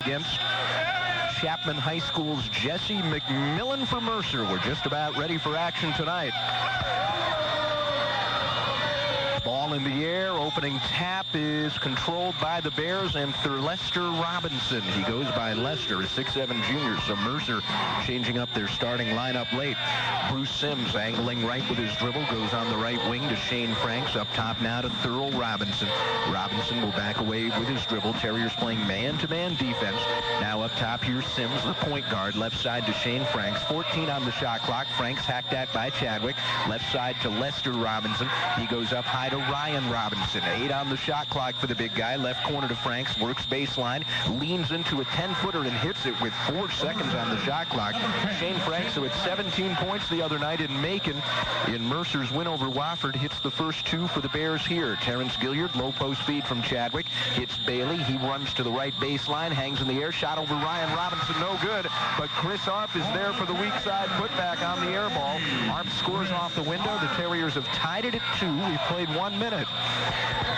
against Chapman High School's Jesse McMillan for Mercer. We're just about ready for action tonight. Ball in the air. Opening tap is controlled by the Bears and Lester Robinson. He goes by Lester, a 6'7" junior. So Mercer changing up their starting lineup late. Bruce Sims angling right with his dribble. Goes on the right wing to Shane Franks. Up top now to Thurl Robinson. Robinson will back away with his dribble. Terriers playing man-to-man defense. Now up top, here's Sims, the point guard. Left side to Shane Franks. 14 on the shot clock. Franks hacked at by Chadwick. Left side to Lester Robinson. He goes up high to Ryan Robinson. 8 on the shot clock for the big guy. Left corner to Franks. Works baseline. Leans into a 10-footer and hits it with 4 seconds on the shot clock. Shane Franks, who had 17 points the other night in Macon in Mercer's win over Wofford, hits the first 2 for the Bears here. Terrence Gilliard, low post feed from Chadwick. Hits Bailey. He runs to the right baseline. Hangs in the air. Shot over Ryan Robinson. No good. But Chris Arp is there for the weak side putback on the air ball. Arp scores off the window. The Terriers have tied it at 2. We've played 1 minute.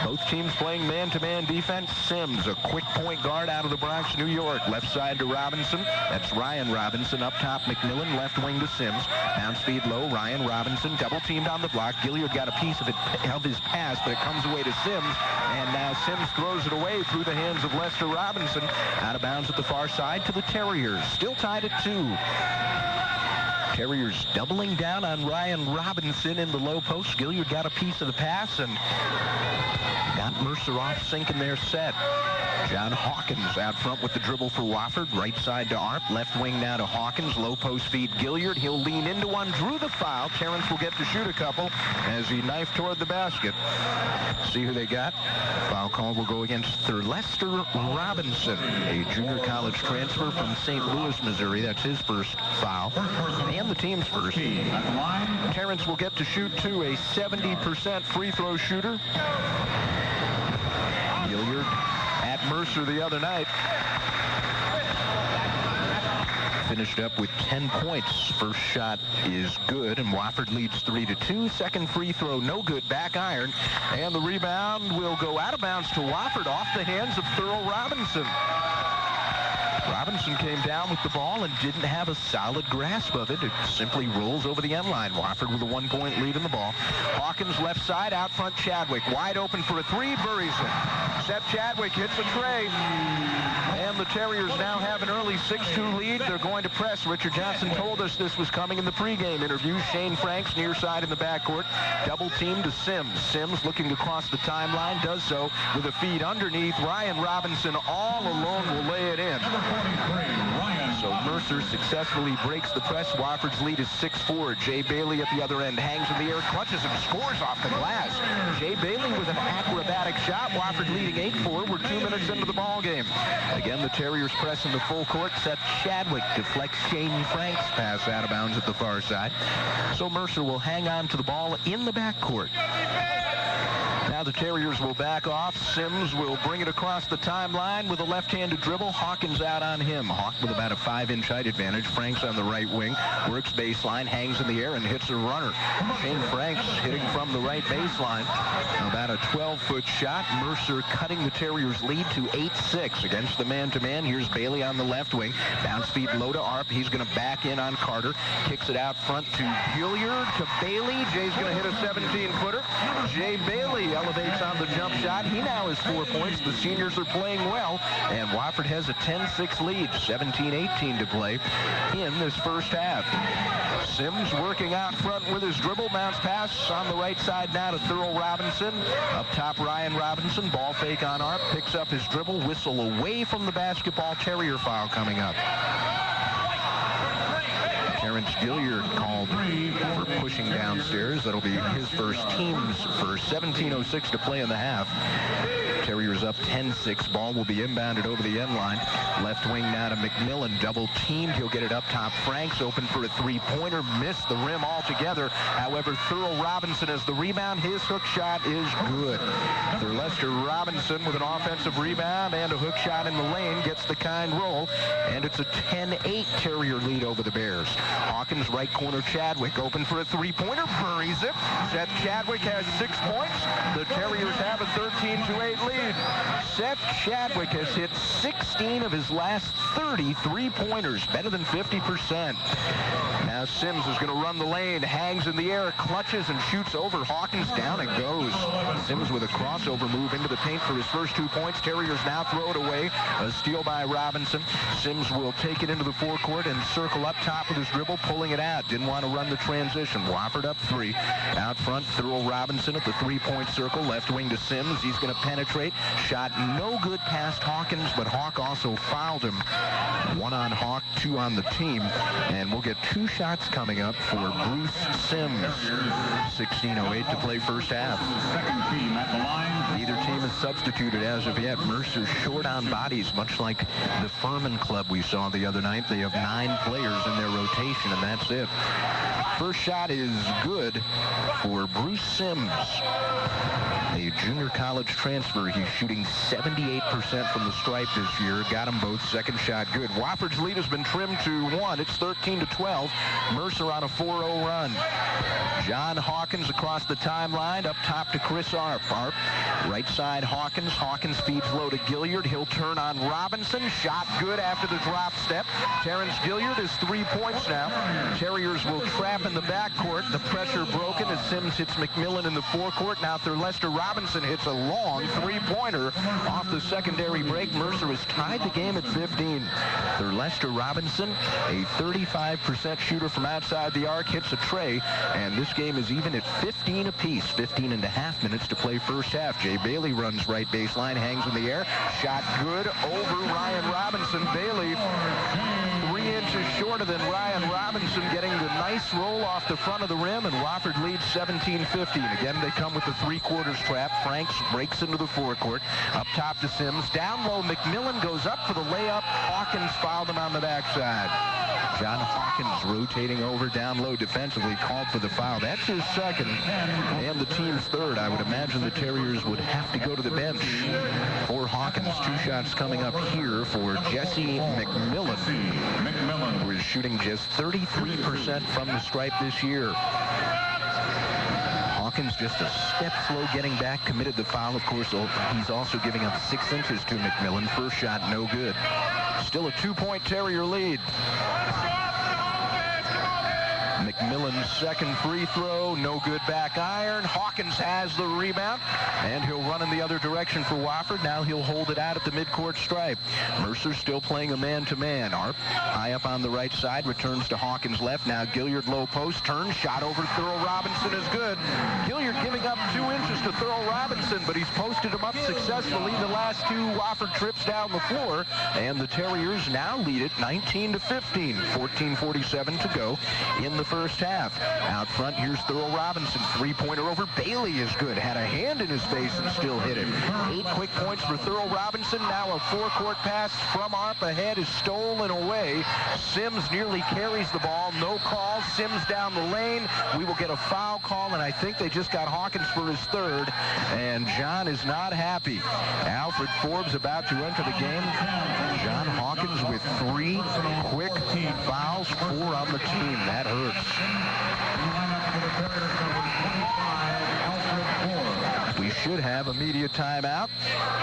Both teams playing man-to-man defense. Sims, a quick point guard out of the Bronx, New York. Left side to Robinson. That's Ryan Robinson. Up top, McMillan. Left wing to Sims. Bounce feed low. Ryan Robinson double teamed on the block. Gilliard got a piece of it, of his pass, but it comes away to Sims. And now Sims throws it away through the hands of Lester Robinson. Out of bounds at the far side to the Terriers. Still tied at 2. Terriers doubling down on Ryan Robinson in the low post. Gilliard got a piece of the pass and got Mercer off sync in their set. John Hawkins out front with the dribble for Wofford. Right side to Arp. Left wing now to Hawkins. Low post feed Gilliard. He'll lean into one. Drew the foul. Terrence will get to shoot a couple as he knifed toward the basket. See who they got. Foul call will go against Lester Robinson, a junior college transfer from St. Louis, Missouri. That's his first foul and the team's first. Terrence will get to shoot too, a 70% free throw shooter. Gilliard at Mercer the other night finished up with 10 points. First shot is good, and Wofford leads 3-2. Second free throw, no good. Back iron, and the rebound will go out of bounds to Wofford off the hands of Thurl Robinson. Robinson came down with the ball and didn't have a solid grasp of it. It simply rolls over the end line. Wofford with a 1-point lead in the ball. Hawkins left side, out front Chadwick. Wide open for a 3, buries it. Seth Chadwick hits a tray. And the Terriers now have an early 6-2 lead. They're going to press. Richard Johnson told us this was coming in the pregame interview. Shane Franks near side in the backcourt. Double team to Sims. Sims looking to cross the timeline. Does so with a feed underneath. Ryan Robinson all alone will lay it in. So Mercer successfully breaks the press. Wofford's lead is 6-4. Jay Bailey at the other end hangs in the air, clutches and scores off the glass. Jay Bailey with an acrobatic shot. Wofford leading 8-4. We're 2 minutes into the ball game. Again, the Terriers press in the full court. Seth Chadwick deflects Shane Franks' pass out of bounds at the far side. So Mercer will hang on to the ball in the backcourt. Now the Terriers will back off. Sims will bring it across the timeline with a left-handed dribble. Hawkins out on him. Hawk with about a 5-inch height advantage. Franks on the right wing. Works baseline, hangs in the air, and hits a runner. Shane Franks hitting from the right baseline. About a 12-foot shot. Mercer cutting the Terriers' lead to 8-6 against the man-to-man. Here's Bailey on the left wing. Bounce feed low to Arp. He's going to back in on Carter. Kicks it out front to Gilliard, to Bailey. Jay's going to hit a 17-footer. Jay Bailey elevates on the jump shot. He now has 4 points. The seniors are playing well, and Wofford has a 10-6 lead, 17-18 to play in this first half. Sims working out front with his dribble. Bounce pass on the right side now to Thurl Robinson. Up top, Ryan Robinson. Ball fake on Arp. Picks up his dribble. Whistle away from the basketball. Terrier foul coming up. Terrence Gilliard called for pushing downstairs. That'll be his first, team's first. 17:06 to play in the half. Terriers up 10-6. Ball will be inbounded over the end line. Left wing now to McMillan. Double teamed. He'll get it up top. Franks open for a three-pointer. Missed the rim altogether. However, Thurl Robinson has the rebound. His hook shot is good. Lester Robinson with an offensive rebound and a hook shot in the lane gets the kind roll. And it's a 10-8 Terrier lead over the Bears. Hawkins right corner Chadwick open for a three-pointer. Buries it. Seth Chadwick has 6 points. The Terriers have a 13-8 lead. Seth Chadwick has hit 16 of his last 30 three-pointers, better than 50%. Now Sims is going to run the lane, hangs in the air, clutches and shoots over Hawkins. Down it goes. Sims with a crossover move into the paint for his first 2 points. Terriers now throw it away. A steal by Robinson. Sims will take it into the forecourt and circle up top with his dribble, pulling it out. Didn't want to run the transition. Wofford up 3. Out front, Thurl Robinson at the three-point circle. Left wing to Sims. He's going to penetrate. Shot no good past Hawkins, but Hawk also fouled him. 1 on Hawk, 2 on the team. And we'll get 2 shots coming up for Bruce Sims. 16:08 to play first half. Neither team is substituted as of yet. Mercer's short on bodies, much like the Furman club we saw the other night. They have 9 players in their rotation, and that's it. First shot is good for Bruce Sims, a junior college transfer. He's shooting 78% from the stripe this year. Got them both. Second shot good. Wofford's lead has been trimmed to 1. It's 13-12. Mercer on a 4-0 run. John Hawkins across the timeline. Up top to Chris Arp. Arp, right side Hawkins. Hawkins feeds low to Gilliard. He'll turn on Robinson. Shot good after the drop step. Terrence Gilliard is 3 points now. Terriers will trap in the backcourt. The pressure broken as Sims hits McMillan in the forecourt. Now Lester Robinson hits a long three-pointer off the secondary break. Mercer has tied the game at 15. Lester Robinson, a 35% shooter from outside the arc, hits a tray, and this game is even at 15 apiece. 15.5 minutes to play first half. Jay Bailey runs right baseline, hangs in the air. Shot good over Ryan Robinson. Bailey 3 inches shorter than Ryan Robinson, getting the nice roll off the front of the rim, and Wofford leads 17-15. Again, they come with the three-quarters trap. Franks breaks into the forecourt. Up top to Sims. Down low, McMillan goes up for the layup. Hawkins fouled him on the backside. John Hawkins rotating over down low defensively, called for the foul. That's his second and the team's third. I would imagine the Terriers would have to go to the bench for Hawkins. 2 shots coming up here for Jesse McMillan, who is shooting just 33% from the stripe this year. Hawkins just a step slow getting back, committed the foul. Of course, he's also giving up 6 inches to McMillan. First shot, no good. Still a 2-point Terrier lead. McMillan's second free throw, no good back iron. Hawkins has the rebound, and he'll run in the other direction for Wofford. Now he'll hold it out at the midcourt stripe. Mercer still playing a man-to-man. Arp, high up on the right side, returns to Hawkins left. Now Gilliard low post, turns, shot over Thurl Robinson is good. Gilliard giving up 2 inches to Thurl Robinson, but he's posted him up successfully the last 2 Wofford trips down the floor, and the Terriers now lead it 19-15. 14:47 to go in the first half. Out front, here's Thurl Robinson. Three-pointer over Bailey is good. Had a hand in his face and still hit it. 8 quick points for Thurl Robinson. Now a forecourt pass from Arp ahead is stolen away. Sims nearly carries the ball. No call. Sims down the lane. We will get a foul call, and I think they just got Hawkins for his third, and John is not happy. Alfred Forbes about to enter the game. John Hawkins with 3 quick fouls, 4 on the team. That hurts. We should have a media timeout,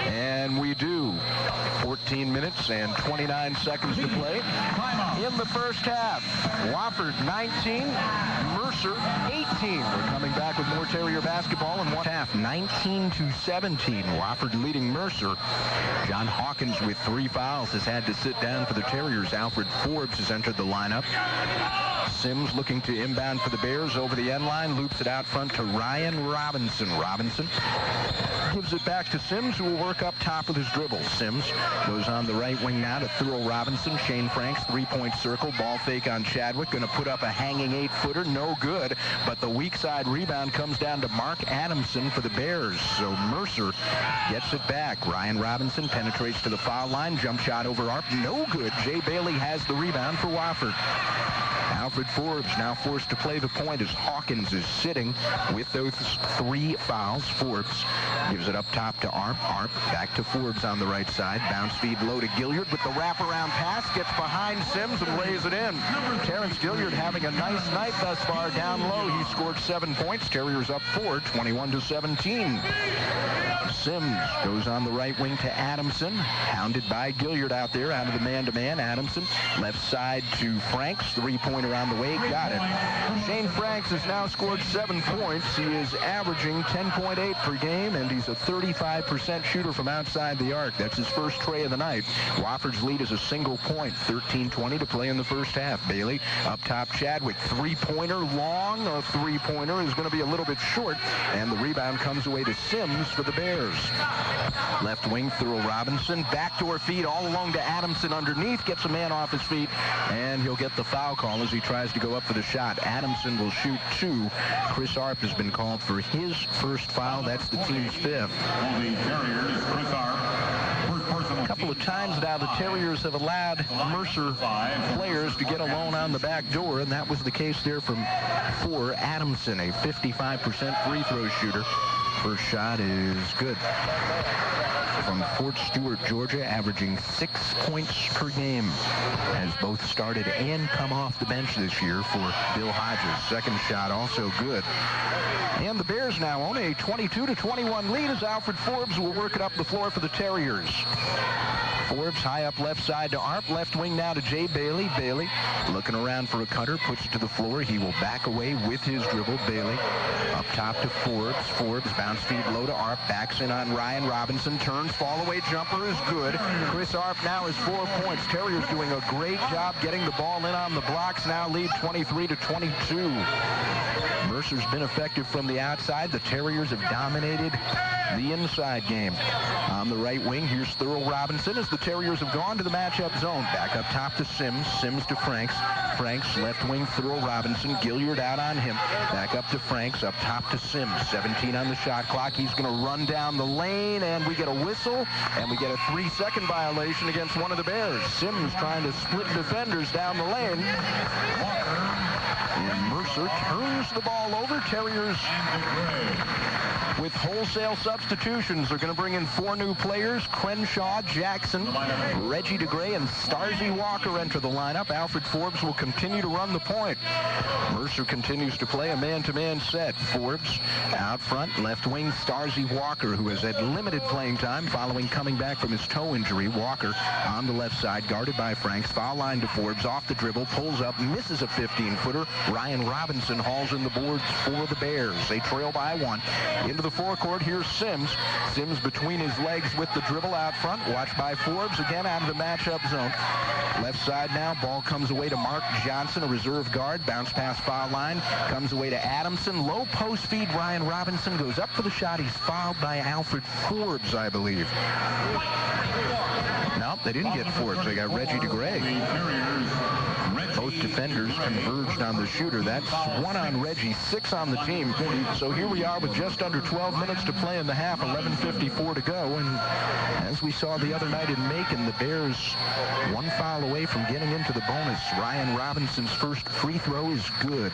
and we do. 14 minutes and 29 seconds to play in the first half. Wofford 19, Mercer 18. We're coming back with more Terrier basketball in one half. 19-17. Wofford leading Mercer. John Hawkins with 3 fouls has had to sit down for the Terriers. Alfred Forbes has entered the lineup. Sims looking to inbound for the Bears over the end line, loops it out front to Ryan Robinson. Robinson gives it back to Sims, who will work up top with his dribble. Sims goes on the right wing now to Thurl Robinson. Shane Franks, 3-point circle, ball fake on Chadwick, going to put up a hanging 8-footer, no good, but the weak side rebound comes down to Mark Adamson for the Bears, so Mercer gets it back. Ryan Robinson penetrates to the foul line, jump shot over Arp, no good. Jay Bailey has the rebound for Wofford. Alfred Forbes now forced to play the point as Hawkins is sitting with those 3 fouls. Forbes gives it up top to Arp. Arp back to Forbes on the right side. Bounce feed low to Gilliard with the wraparound pass. Gets behind Sims and lays it in. Terrence Gilliard having a nice night thus far down low. He scored 7 points. Terriers up 4, 21-17. Sims goes on the right wing to Adamson. Hounded by Gilliard out there, out of the man-to-man. Adamson, left side to Franks. Three-pointer on the way. Got it. Shane Franks has now scored 7 points. He is averaging 10.8 per game, and he's a 35% shooter from outside the arc. That's his first tray of the night. Wofford's lead is a single point. 13:20 to play in the first half. Bailey up top. Chadwick. Three-pointer long. A three-pointer is going to be a little bit short, and the rebound comes away to Sims for the Bears. Left wing, Thurl Robinson. Backdoor feed all along to Adamson underneath. Gets a man off his feet, and he'll get the foul call as he tries to go up for the shot. Adamson will shoot 2. Chris Arp has been called for his first foul. That's the team's 5th. A couple of times now the Terriers have allowed Mercer players to get alone on the back door, and that was the case there for Adamson, a 55% free throw shooter. First shot is good. From Fort Stewart, Georgia, averaging 6 points per game. Has both started and come off the bench this year for Bill Hodges. Second shot also good. And the Bears now own a 22-21 lead as Alfred Forbes will work it up the floor for the Terriers. Forbes high up left side to Arp. Left wing now to Jay Bailey. Bailey looking around for a cutter. Puts it to the floor. He will back away with his dribble. Bailey up top to Forbes. Forbes bounce feed low to Arp. Backs in on Ryan Robinson. Turns. Fall away jumper is good. Chris Arp now has 4 points. Terriers doing a great job getting the ball in on the blocks. Now lead 23-22. Mercer's been effective from the outside. The Terriers have dominated the inside game. On the right wing, here's Thurl Robinson as the Terriers have gone to the matchup zone. Back up top to Sims. Sims to Franks. Franks left wing, Thurl Robinson. Gilliard out on him. Back up to Franks. Up top to Sims. 17 on the shot clock. He's going to run down the lane, and we get a whistle, and we get a 3-second violation against one of the Bears. Sims trying to split defenders down the lane. And Mercer turns the ball over. Terriers with wholesale substitutions. They're going to bring in 4 new players. Crenshaw, Jackson, Reggie DeGray, and Starzy Walker enter the lineup. Alfred Forbes will continue to run the point. Mercer continues to play a man-to-man set. Forbes out front, left wing, Starzy Walker, who has had limited playing time following coming back from his toe injury. Walker on the left side, guarded by Franks. Foul line to Forbes, off the dribble, pulls up, misses a 15-footer. Ryan Robinson hauls in the boards for the Bears. They trail by 1. Into the forecourt, here's Sims. Sims between his legs with the dribble out front. Watched by Forbes, again out of the matchup zone. Left side now, ball comes away to Mark Johnson, a reserve guard. Bounce pass foul line, comes away to Adamson. Low post feed, Ryan Robinson goes up for the shot. He's fouled by Alfred Forbes, I believe. No, they didn't get Forbes. They got Reggie DeGray. Both defenders converged on the shooter. That's 1 on Reggie, 6 on the team. So here we are with just under 12 minutes to play in the half, 11:54 to go. And as we saw the other night in Macon, the Bears 1 foul away from getting into the bonus. Ryan Robinson's first free throw is good.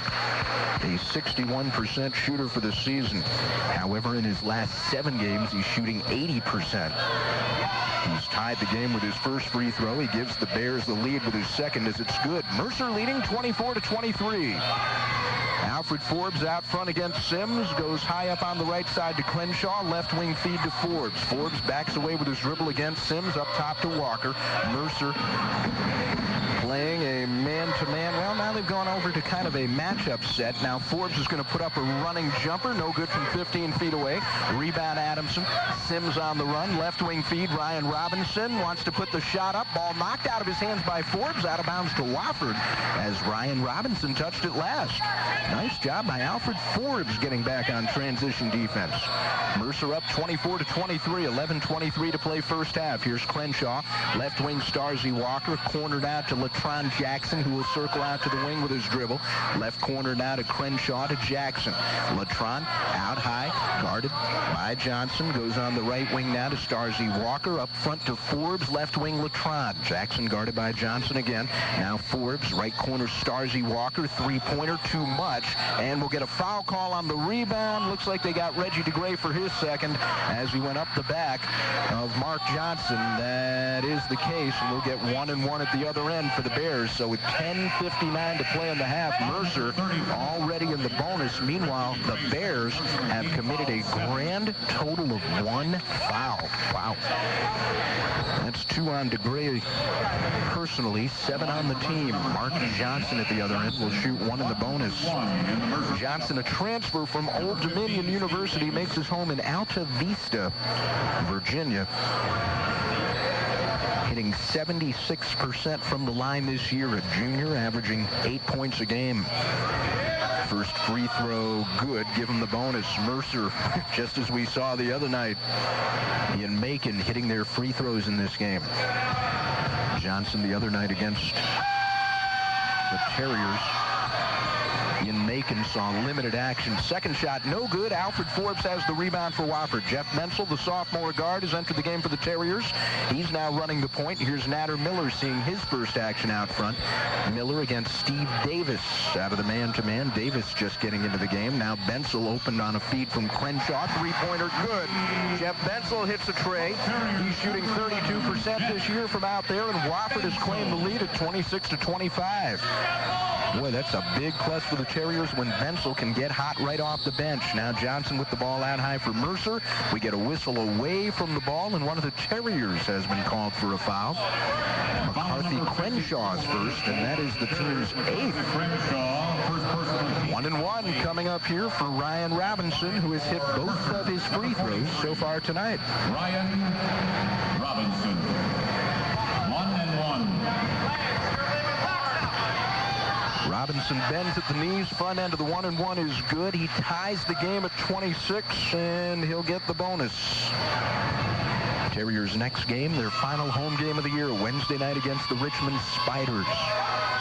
A 61% shooter for the season. However, in his last 7 games, he's shooting 80%. He's tied the game with his first free throw. He gives the Bears the lead with his second as it's good. Mercer leading 24-23. Alfred Forbes out front against Sims. Goes high up on the right side to Crenshaw. Left wing feed to Forbes. Forbes backs away with his dribble against Sims. Up top to Walker. Mercer playing a man-to-man. Well, now they've gone over to kind of a matchup set. Now Forbes is going to put up a running jumper. No good from 15 feet away. Rebound Adamson. Sims on the run. Left wing feed. Ryan Robinson wants to put the shot up. Ball knocked out of his hands by Forbes. Out of bounds to Wofford as Ryan Robinson touched it last. Nice job by Alfred Forbes getting back on transition defense. Mercer up 24-23. 11:23 to play first half. Here's Crenshaw. Left wing Starzy Walker. Cornered out to Latron Jackson, who will circle out to the wing with his dribble. Left corner now to Crenshaw to Jackson. Latron out high, guarded by Johnson. Goes on the right wing now to Starzy Walker. Up front to Forbes. Left wing Latron. Jackson guarded by Johnson again. Now Forbes. Right corner Starzy Walker. Three-pointer too much. And we'll get a foul call on the rebound. Looks like they got Reggie DeGray for his second as he went up the back of Mark Johnson. That is the case. And we'll get 1 and 1 at the other end for the Bears. So with 10:59 6:49 to play in the half. Mercer already in the bonus. Meanwhile, the Bears have committed a grand total of 1 foul. Wow. That's 2 on DeGray personally, 7 on the team. Mark Johnson at the other end will shoot 1 in the bonus. Johnson, a transfer from Old Dominion University, makes his home in Alta Vista, Virginia. Hitting 76% from the line this year, a junior, averaging 8 points a game. First free throw, good. Give him the bonus. Mercer, just as we saw the other night, in Macon hitting their free throws in this game. Johnson the other night against the Terriers in Macon saw limited action. Second shot, no good. Alfred Forbes has the rebound for Wofford. Jeff Menzel, the sophomore guard, has entered the game for the Terriers. He's now running the point. Here's Nader Miller seeing his first action out front. Miller against Steve Davis out of the man-to-man. Davis just getting into the game. Now Benzel opened on a feed from Crenshaw. Three-pointer, good. Jeff Benzel hits a tray. He's shooting 32% this year from out there, and Wofford has claimed the lead at 26-25. Boy, that's a big plus for the Terriers when Benzel can get hot right off the bench. Now Johnson with the ball out high for Mercer. We get a whistle away from the ball, and one of the Terriers has been called for a foul. McCarthy Crenshaw's first, and that is the team's 8th. 1-1 coming up here for Ryan Robinson, who has hit both of his free throws so far tonight. Ryan Robinson, 1-1. Robinson bends at the knees. Front end of the 1-1 is good. He ties the game at 26, and he'll get the bonus. Terriers' next game, their final home game of the year, Wednesday night against the Richmond Spiders.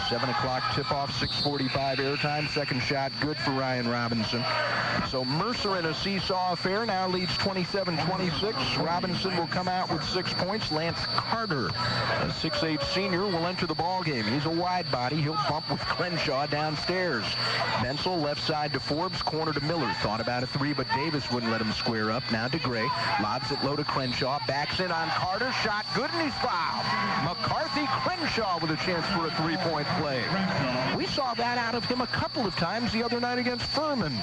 7 o'clock tip-off, 6:45 airtime. Second shot, good for Ryan Robinson. So Mercer in a seesaw affair now leads 27-26. Robinson will come out with 6 points. Lance Carter, a 6'8 senior, will enter the ball game. He's a wide body. He'll bump with Crenshaw downstairs. Benzel left side to Forbes, corner to Miller. Thought about a 3, but Davis wouldn't let him square up. Now DeGray lobs it low to Crenshaw. Backs in on Carter. Shot good, and he's fouled. McCarthy Crenshaw with a chance for a 3-point play. We saw that out of him a couple of times the other night against Furman.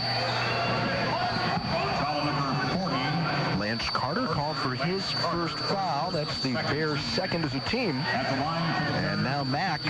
Lance Carter called for his first foul. That's the Bears' second as a team. And now Mack,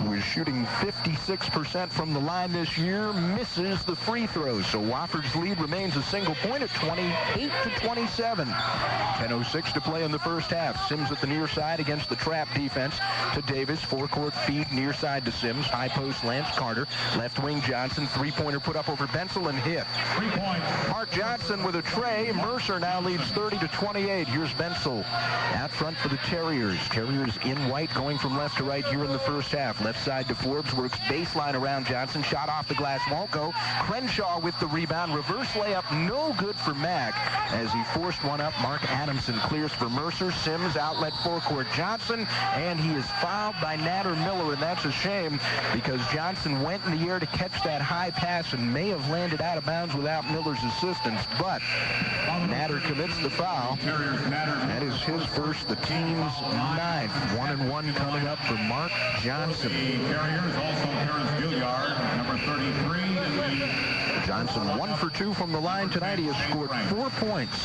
who is shooting 56% from the line this year, misses the free throws. So Wofford's lead remains a single point at 28-27. 10:06 to play in the first half. Sims at the near side against the trap defense to Davis. Forecourt feed near side to Sims. High post Lance Carter. Left wing Johnson. Three-pointer put up over Benzel and hit. 3 points. Mark Johnson with a tray. Mercer now leads 30-28. Here's Benzel out front for the Terriers. Terriers in white going from left to right here in the first half. Left side to Forbes. Works baseline around Johnson. Shot off the glass. Won't go. Crenshaw with the rebound. Reverse layup. No good for Mack as he forced one up. Mark Adamson clears for Mercer. Sims outlet forecourt Johnson, and he is fouled by Nader Miller, and that's a shame because Johnson went in the air to catch that high pass and may have landed out of bounds without Miller's assistance, but Nader commits the foul. That is his first, the team's 9th. 1-1 coming up for Mark Johnson. Carriers, also Terrence Gilliard, number 33. Johnson 1 for 2 from the line tonight. He has scored 4 points.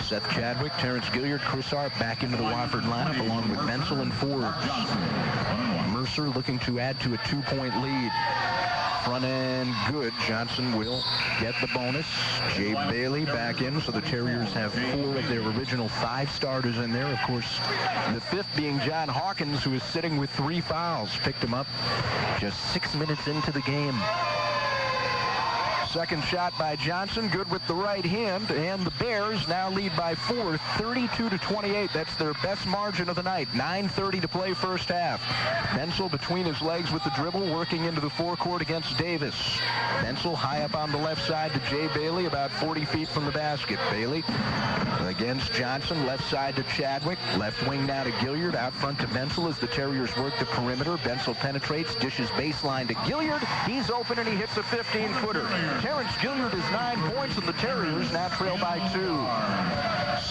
Seth Chadwick, Terrence Gilliard, Chris Arp back into the Wofford lineup along with Benzel and Forbes. Mercer looking to add to a 2-point lead. Front end good. Johnson will get the bonus. Jay Bailey back in, so the Terriers have 4 of their original 5 starters in there. Of course, the 5th being John Hawkins, who is sitting with 3 fouls. Picked him up just 6 minutes into the game. Second shot by Johnson, good with the right hand, and the Bears now lead by 4, 32-28. That's their best margin of the night. 9:30 to play first half. Benzel between his legs with the dribble, working into the forecourt against Davis. Benzel high up on the left side to Jay Bailey, about 40 feet from the basket. Bailey against Johnson, left side to Chadwick, left wing now to Gilliard, out front to Benzel as the Terriers work the perimeter. Benzel penetrates, dishes baseline to Gilliard. He's open and he hits a 15-footer. Terrence Gilliard is 9 points, and the Terriers now trail by 2.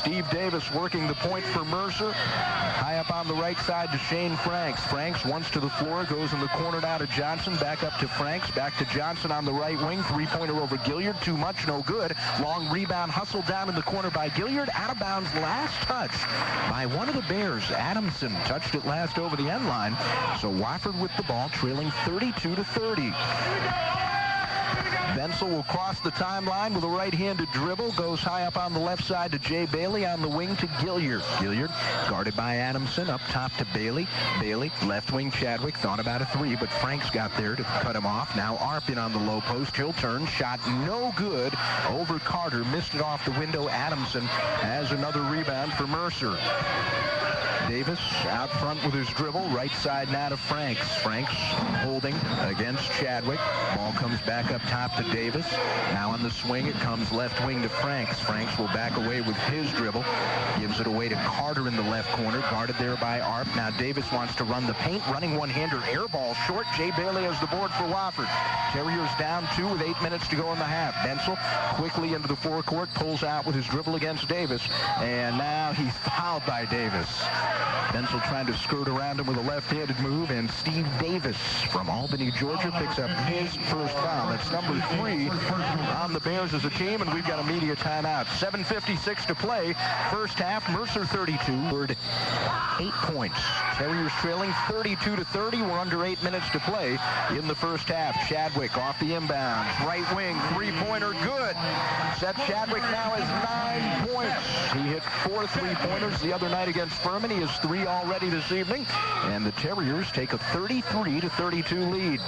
Steve Davis working the point for Mercer. High up on the right side to Shane Franks. Franks once to the floor, goes in the corner now to Johnson. Back up to Franks. Back to Johnson on the right wing. Three-pointer over Gilliard. Too much, no good. Long rebound hustled down in the corner by Gilliard. Out of bounds last touch by one of the Bears. Adamson touched it last over the end line. So Wofford with the ball, trailing 32-30. Bensel will cross the timeline with a right-handed dribble. Goes high up on the left side to Jay Bailey, on the wing to Gilliard. Gilliard guarded by Adamson, up top to Bailey. Bailey, left wing Chadwick, thought about a three, but Franks got there to cut him off. Now Arp in on the low post. He'll turn. Shot no good over Carter. Missed it off the window. Adamson has another rebound for Mercer. Davis out front with his dribble. Right side now to Franks. Franks holding against Chadwick. Ball comes back up top to Davis. Now on the swing, it comes left wing to Franks. Franks will back away with his dribble. Gives it away to Carter in the left corner. Guarded there by Arp. Now Davis wants to run the paint. Running one-hander. Air ball short. Jay Bailey has the board for Wofford. Terriers down 2 with 8 minutes to go in the half. Bensel quickly into the forecourt. Pulls out with his dribble against Davis. And now he's fouled by Davis. Bensel trying to skirt around him with a left-handed move, and Steve Davis from Albany, Georgia, picks up his first foul. That's number 3 on the Bears as a team, and we've got a media timeout. 7:56 to play. First half, Mercer 32. 8 points. Terriers trailing 32-30. We're under 8 minutes to play in the first half. Chadwick off the inbound. Right wing, three-pointer, good. Seth Chadwick now has 9 points. He hit 4 three-pointers the other night against Furman. He has 3 already this evening, and the Terriers take a 33-32 lead.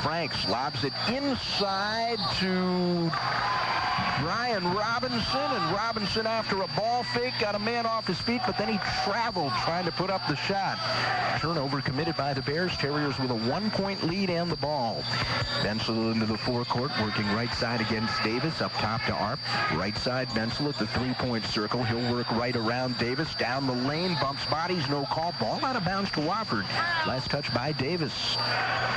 Franks lobs it inside to Brian Robinson, and Robinson, after a ball fake, got a man off his feet, but then he traveled trying to put up the shot. Turnover committed by the Bears. Terriers with a 1-point lead and the ball. Bensel into the forecourt, working right side against Davis, up top to Arp. Right side, Bensel at the three-point circle. He'll work right around Davis, down the lane, bumps bodies, no call. Ball out of bounds to Wofford. Last touch by Davis.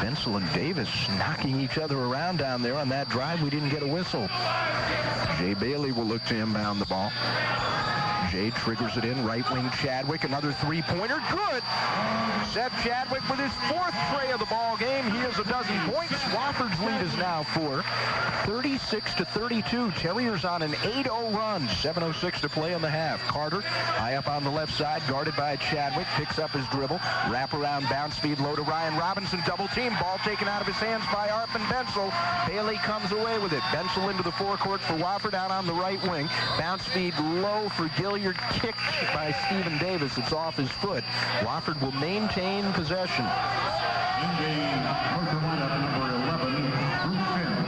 Bensel and Davis knocking each other around down there on that drive. We didn't get a whistle. Jay Bailey will look to inbound the ball. Jay triggers it in, right wing Chadwick, another three-pointer, good! Seth Chadwick with his 4th tray of the ball game. He has a dozen points. Wofford's lead is now 4. 36-32. Terriers on an 8-0 run. 7:06 to play in the half. Carter, high up on the left side, guarded by Chadwick, picks up his dribble. Wrap around, bounce feed low to Ryan Robinson. Double team, ball taken out of his hands by Arp and Bensel. Bailey comes away with it. Bensel into the forecourt for Wofford, out on the right wing. Bounce feed low for Gilliard, kicked by Stephen Davis. It's off his foot. Wofford will maintain possession. In the Mercer lineup, number 11, Bruce Sims.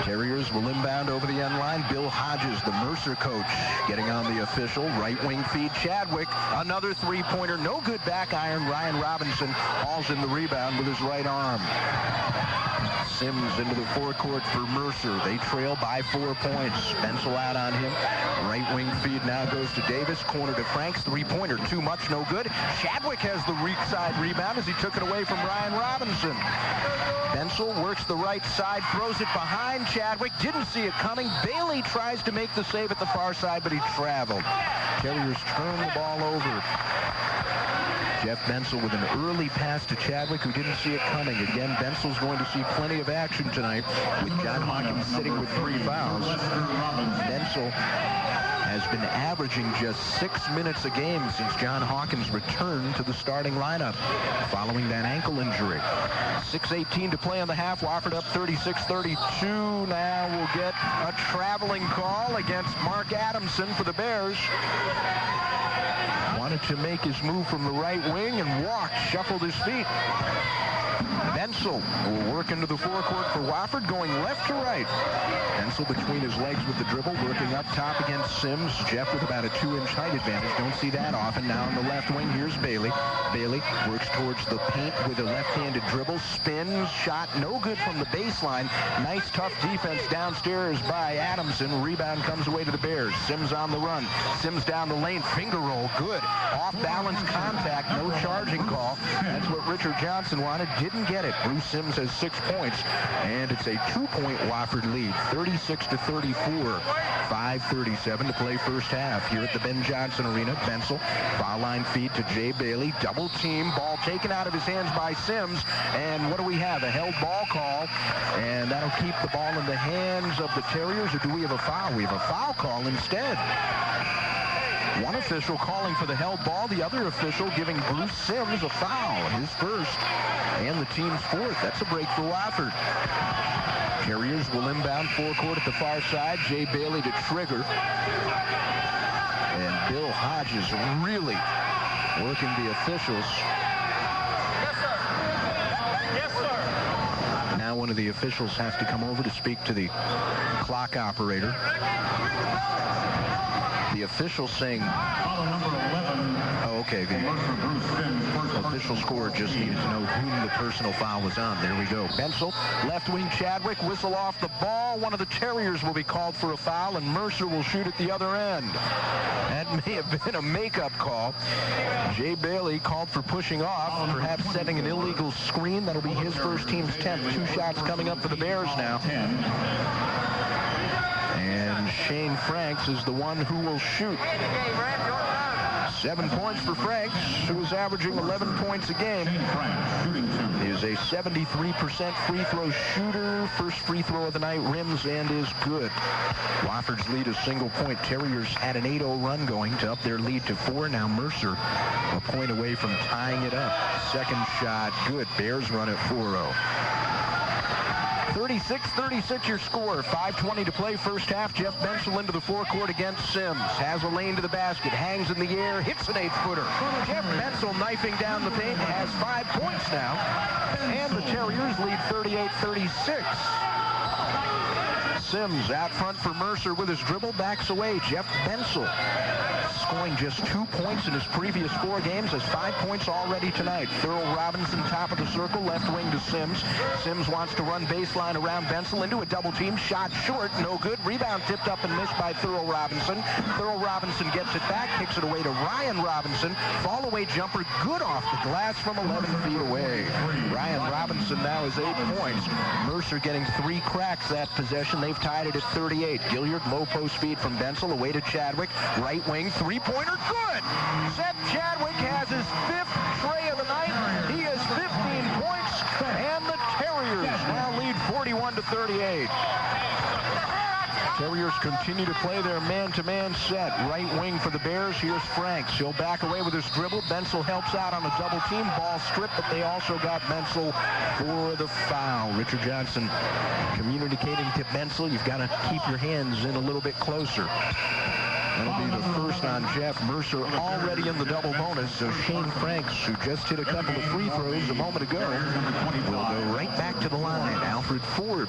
Terriers will inbound over the end line. Bill Hodges, the Mercer coach, getting on the official. Right wing feed Chadwick. Another three-pointer. No good back iron. Ryan Robinson hauls in the rebound with his right arm. Sims into the forecourt for Mercer. They trail by 4 points. Bensel out on him. Right wing feed now goes to Davis. Corner to Franks. Three-pointer, too much, no good. Chadwick has the weak side rebound as he took it away from Ryan Robinson. Bensel works the right side, throws it behind Chadwick. Didn't see it coming. Bailey tries to make the save at the far side, but he traveled. Terriers turn the ball over. Jeff Bensel with an early pass to Chadwick, who didn't see it coming. Again, Bensel's going to see plenty of action tonight with John Hawkins sitting with 3 fouls. Bensel has been averaging just 6 minutes a game since John Hawkins returned to the starting lineup following that ankle injury. 6:18 to play in the half. Wofford up 36-32. Now we'll get a traveling call against Mark Adamson for the Bears. Wanted to make his move from the right wing and walked, shuffled his feet. Bensel will work into the forecourt for Wofford, going left to right. Bensel between his legs with the dribble, working up top against Sims. Jeff with about a 2-inch height advantage. Don't see that often. Now on the left wing, here's Bailey. Bailey works towards the paint with a left-handed dribble. Spins, shot, no good from the baseline. Nice, tough defense downstairs by Adamson. Rebound comes away to the Bears. Sims on the run. Sims down the lane. Finger roll, good. Off-balance contact, no charging call. That's what Richard Johnson wanted. didn't get it. Bruce Sims has 6 points, and it's a 2-point Wofford lead, 36-34. 5:37 to play first half here at the Ben Johnson Arena. Bensel, foul line feed to Jay Bailey. Double team, ball taken out of his hands by Sims. And what do we have? A held ball call. And that'll keep the ball in the hands of the Terriers, or do we have a foul? We have a foul call instead. One official calling for the held ball, the other official giving Bruce Sims a foul, his first, and the team's fourth. That's a break for Wofford. Terriers will inbound forecourt at the far side. Jay Bailey to trigger. And Bill Hodges really working the officials. Yes, sir. Yes, sir. Now one of the officials has to come over to speak to the clock operator. The official saying... Foul number 11. Oh, okay. The official scorer just needed to know whom the personal foul was on. There we go. Bensel, left wing Chadwick, whistle off the ball. One of the Terriers will be called for a foul, and Mercer will shoot at the other end. That may have been a makeup call. Jay Bailey called for pushing off, perhaps setting an illegal screen. That'll be his first, team's 10th. 2 shots coming up for the Bears now. And Shane Franks is the one who will shoot. 7 points for Franks, who is averaging 11 points a game. He is a 73% free throw shooter. First free throw of the night, rims, and is good. Wofford's lead is single point. Terriers had an 8-0 run going to up their lead to 4. Now Mercer a point away from tying it up. Second shot, good. Bears run at 4-0. 36-36 your score. 5:20 to play first half. Jeff Bensel into the forecourt against Sims. Has a lane to the basket. Hangs in the air. Hits an 8-footer. Jeff Bensel knifing down the paint. Has 5 points now. And the Terriers lead 38-36. Sims out front for Mercer with his dribble. Backs away. Jeff Bensel scoring just 2 points in his previous 4 games, has 5 points already tonight. Thurl Robinson, top of the circle, left wing to Sims. Sims wants to run baseline around Bensel into a double team. Shot short, no good. Rebound tipped up and missed by Thurl Robinson. Thurl Robinson gets it back, kicks it away to Ryan Robinson. Fall away jumper, good off the glass from 11 feet away. Ryan Robinson now is 8 points. Mercer getting 3 cracks that possession. They've tied it at 38. Gilliard, low post feed from Bensel, away to Chadwick. Right wing, 3-pointer, good! Seth Chadwick has his 5th tray of the night. He has 15 points, and the Terriers now lead 41-38. Terriers continue to play their man-to-man set. Right wing for the Bears. Here's Franks. He'll back away with his dribble. Bensel helps out on a double team. Ball stripped, but they also got Bensel for the foul. Richard Johnson communicating to Bensel, you've got to keep your hands in a little bit closer. That'll be the first on Jeff. Mercer already in the double bonus, so Shane Franks, who just hit a couple of free throws a moment ago, will go right back to the line. Alfred Forbes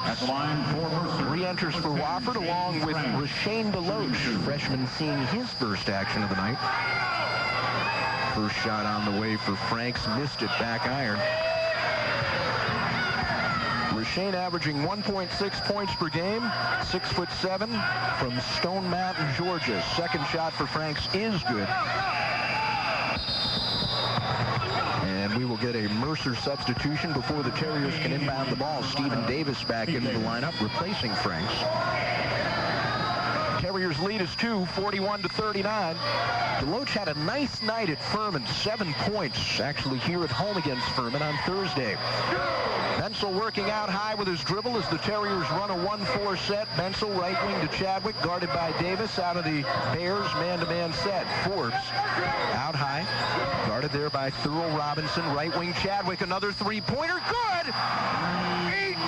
re-enters for Wofford along with Rashane DeLoach, freshman seeing his first action of the night. First shot on the way for Franks, missed it, back iron. Rashane averaging 1.6 points per game, 6'7", from Stone Mountain, Georgia. Second shot for Franks is good. And we will get a Mercer substitution before the Terriers can inbound the ball. Stephen Davis back into the lineup, replacing Franks. Terriers lead is 2, 41-39. DeLoach had a nice night at Furman, 7 points, actually here at home against Furman on Thursday. Bensel working out high with his dribble as the Terriers run a 1-4 set. Bensel right wing to Chadwick, guarded by Davis out of the Bears man-to-man set. Forbes out high, guarded there by Thurl Robinson. Right wing Chadwick, another 3-pointer, good!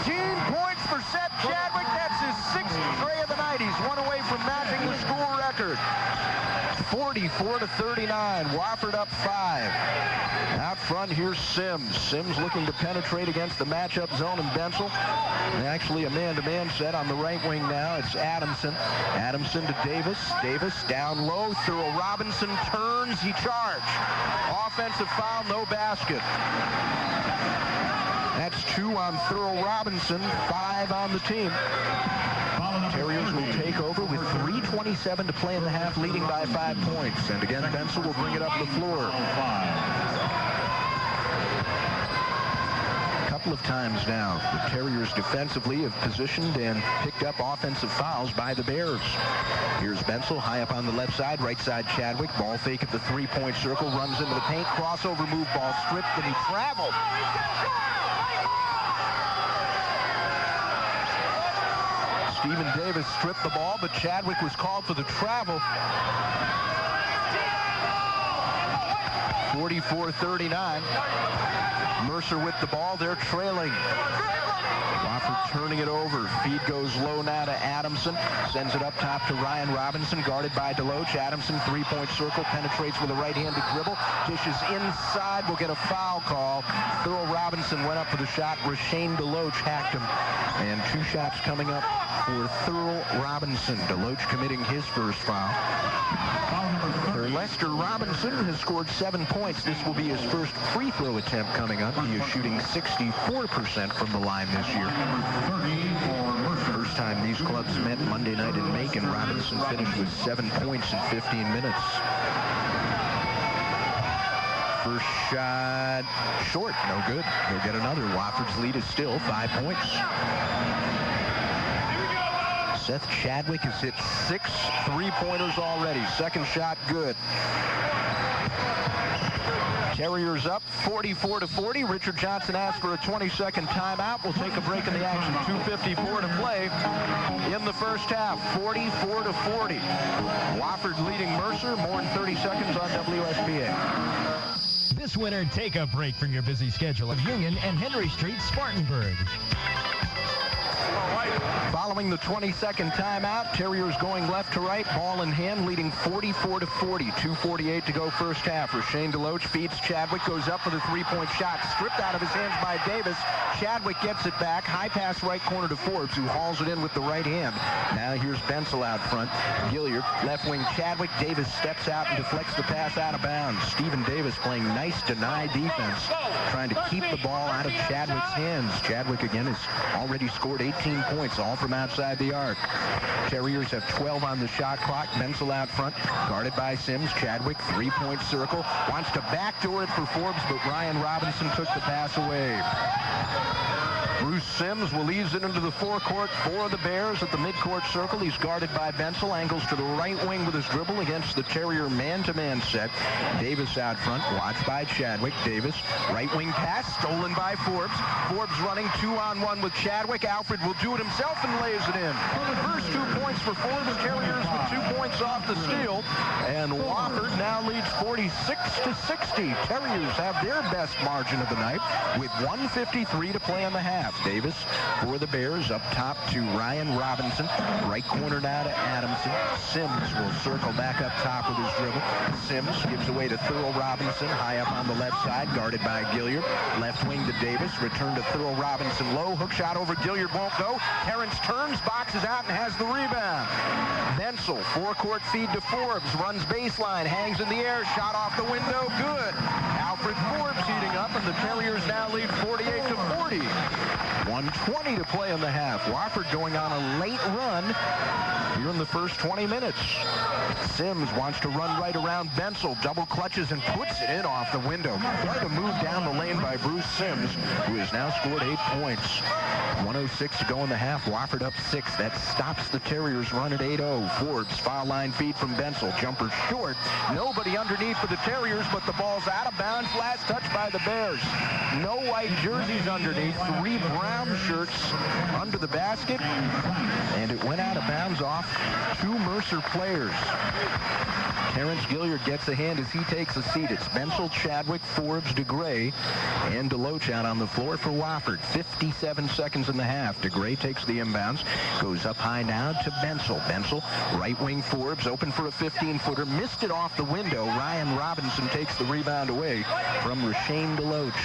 18 points for Seth Chadwick. That's his 6th tray of the night. He's 1 away from matching the school record. 44-39. Wofford up 5. Out front, here's Sims. Sims looking to penetrate against the matchup zone and Bensel. And actually a man-to-man set on the right wing now. It's Adamson. Adamson to Davis. Davis down low. Thurl Robinson turns. He charged. Offensive foul, no basket. That's 2 on Thurl Robinson, 5 on the team. Terriers will take over with 3:27 to play in the half, leading by 5 points. And again, Bensel will bring it up the floor. couple of times now. The Terriers defensively have positioned and picked up offensive fouls by the Bears. Here's Bensel, high up on the left side, right side Chadwick. Ball fake at the three-point circle, runs into the paint, crossover move, ball stripped, and he traveled. Stephen Davis stripped the ball, but Chadwick was called for the travel. 44-39. Mercer with the ball. They're trailing. Wofford turning it over. Feed goes low now to Adamson. Sends it up top to Ryan Robinson, guarded by Deloach. Adamson, three-point circle, penetrates with a right-handed dribble. Dishes inside, will get a foul call. Thurl Robinson went up for the shot. Rashane Deloach hacked him. And two shots coming up for Thurl Robinson. Deloach committing his first foul. For Lester, Robinson has scored 7 points. This will be his first free throw attempt coming up. He is shooting 64% from the line this year. First time these clubs met Monday night in Macon, Robinson finished with 7 points in 15 minutes. First shot short, no good. They'll get another. Wofford's lead is still 5 points. Seth Chadwick has hit 6 three-pointers already. Second shot good. Terriers up 44-40. Richard Johnson asked for a 20-second timeout. We'll take a break in the action. 2:54 to play in the first half. 44-40. Wofford leading Mercer. More than 30 seconds on WSBA. This winter, take a break from your busy schedule of Union and Henry Street, Spartanburg. Following the 20-second timeout, Terriers going left to right, ball in hand, leading 44-40. 2:48 to go first half. Rashane Deloach feeds Chadwick, goes up for the three-point shot, stripped out of his hands by Davis. Chadwick gets it back, high pass right corner to Forbes, who hauls it in with the right hand. Now here's Bensel out front. Gilliard, left wing Chadwick. Davis steps out and deflects the pass out of bounds. Stephen Davis playing nice deny defense, trying to keep the ball out of Chadwick's hands. Chadwick again has already scored 18 points, all from outside the arc. Terriers have 12 on the shot clock. Bensel out front, guarded by Sims. Chadwick, three-point circle, wants to backdoor it for Forbes, but Ryan Robinson took the pass away. Bruce Sims will ease it into the forecourt for the Bears at the midcourt circle. He's guarded by Bensel, angles to the right wing with his dribble against the Terrier man-to-man set. Davis out front, watched by Chadwick. Davis, right wing pass, stolen by Forbes. Forbes running 2-on-1 with Chadwick. Alfred will do it himself and lays it in. First 2 points for Forbes. Terriers with 2 points off the steal. And Wofford now leads 46-60. Terriers have their best margin of the night with 1:53 to play in the half. Davis for the Bears, up top to Ryan Robinson. Right corner now to Adamson. Sims will circle back up top with his dribble. Sims gives away to Thurl Robinson, high up on the left side, guarded by Gilliard. Left wing to Davis, return to Thurl Robinson low. Hook shot over Gilliard, won't go. Terrence turns, boxes out, and has the rebound. Bensel, forecourt feed to Forbes, runs baseline, hangs in the air, shot off the window, good. Alfred Forbes heating up, and the Terriers now lead 48-40. 1:20 to play in the half. Wofford going on a late run here in the first 20 minutes. Sims wants to run right around Bensel, double clutches and puts it in off the window. Quite a move down the lane by Bruce Sims, who has now scored 8 points. 1:06 to go in the half. Wofford up 6. That stops the Terriers' run at 8-0. Forbes, foul line feed from Bensel. Jumper short. Nobody underneath for the Terriers, but the ball's out of bounds. Last touch by the Bears. No white jerseys underneath. 3 brown shirts under the basket. And it went out of bounds off 2 Mercer players. Terrence Gilliard gets a hand as he takes a seat. It's Bensel, Chadwick, Forbes, DeGray, and Deloach out on the floor for Wofford. 57 seconds in the half. DeGray takes the inbounds, goes up high now to Bensel. Bensel, right wing Forbes, open for a 15-footer, missed it off the window. Ryan Robinson takes the rebound away from Rashane Deloach.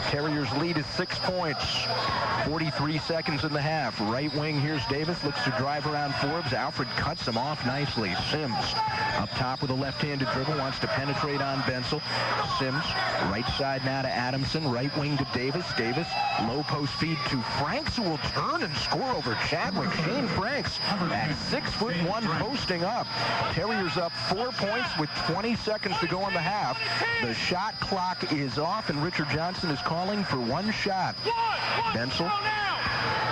Terriers lead is 6 points. 43 seconds in the half. Right wing, here's Davis, looks to drive around Forbes. Alfred cuts him off nicely. Sims Up top with a left-handed dribble, wants to penetrate on Bensel. Sims, right side now to Adamson, right wing to Davis. Davis, low post feed to Franks, who will turn and score over Chadwick. Shane Franks at 6'1", posting up. Terriers up 4 points with 20 seconds to go in the half. The shot clock is off, and Richard Johnson is calling for one shot. Bensel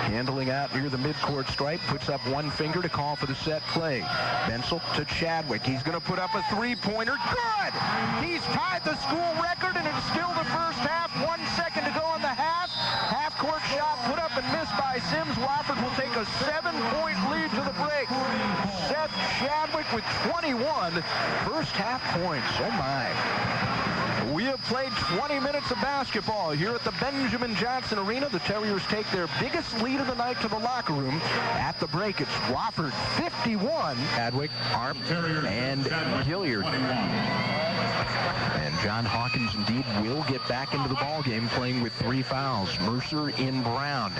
handling out near the midcourt stripe, puts up one finger to call for the set play. Bensel to Chadwick. He's going to put up a three-pointer. Good! He's tied the school record, and it's still the first half. 1 second to go in the half. Half-court shot put up and missed by Sims. Wofford will take a 7-point lead to the break. Seth Chadwick with 21 first half points. Oh, my. We have played 20 minutes of basketball here at the Benjamin Johnson Arena. The Terriers take their biggest lead of the night to the locker room. At the break, it's Wofford 51, Chadwick, Arp, and Hilliard. And John Hawkins indeed will get back into the ball game, playing with 3 fouls. Mercer in Brown,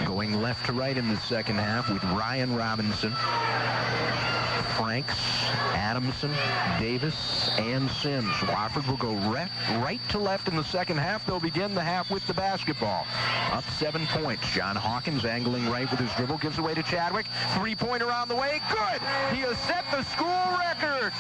going left to right in the second half with Ryan Robinson, Franks, Adamson, Davis, and Sims. Wofford will go right to left in the second half. They'll begin the half with the basketball. Up 7 points. John Hawkins angling right with his dribble. Gives away to Chadwick. Three-pointer on the way. Good! He has set the school record!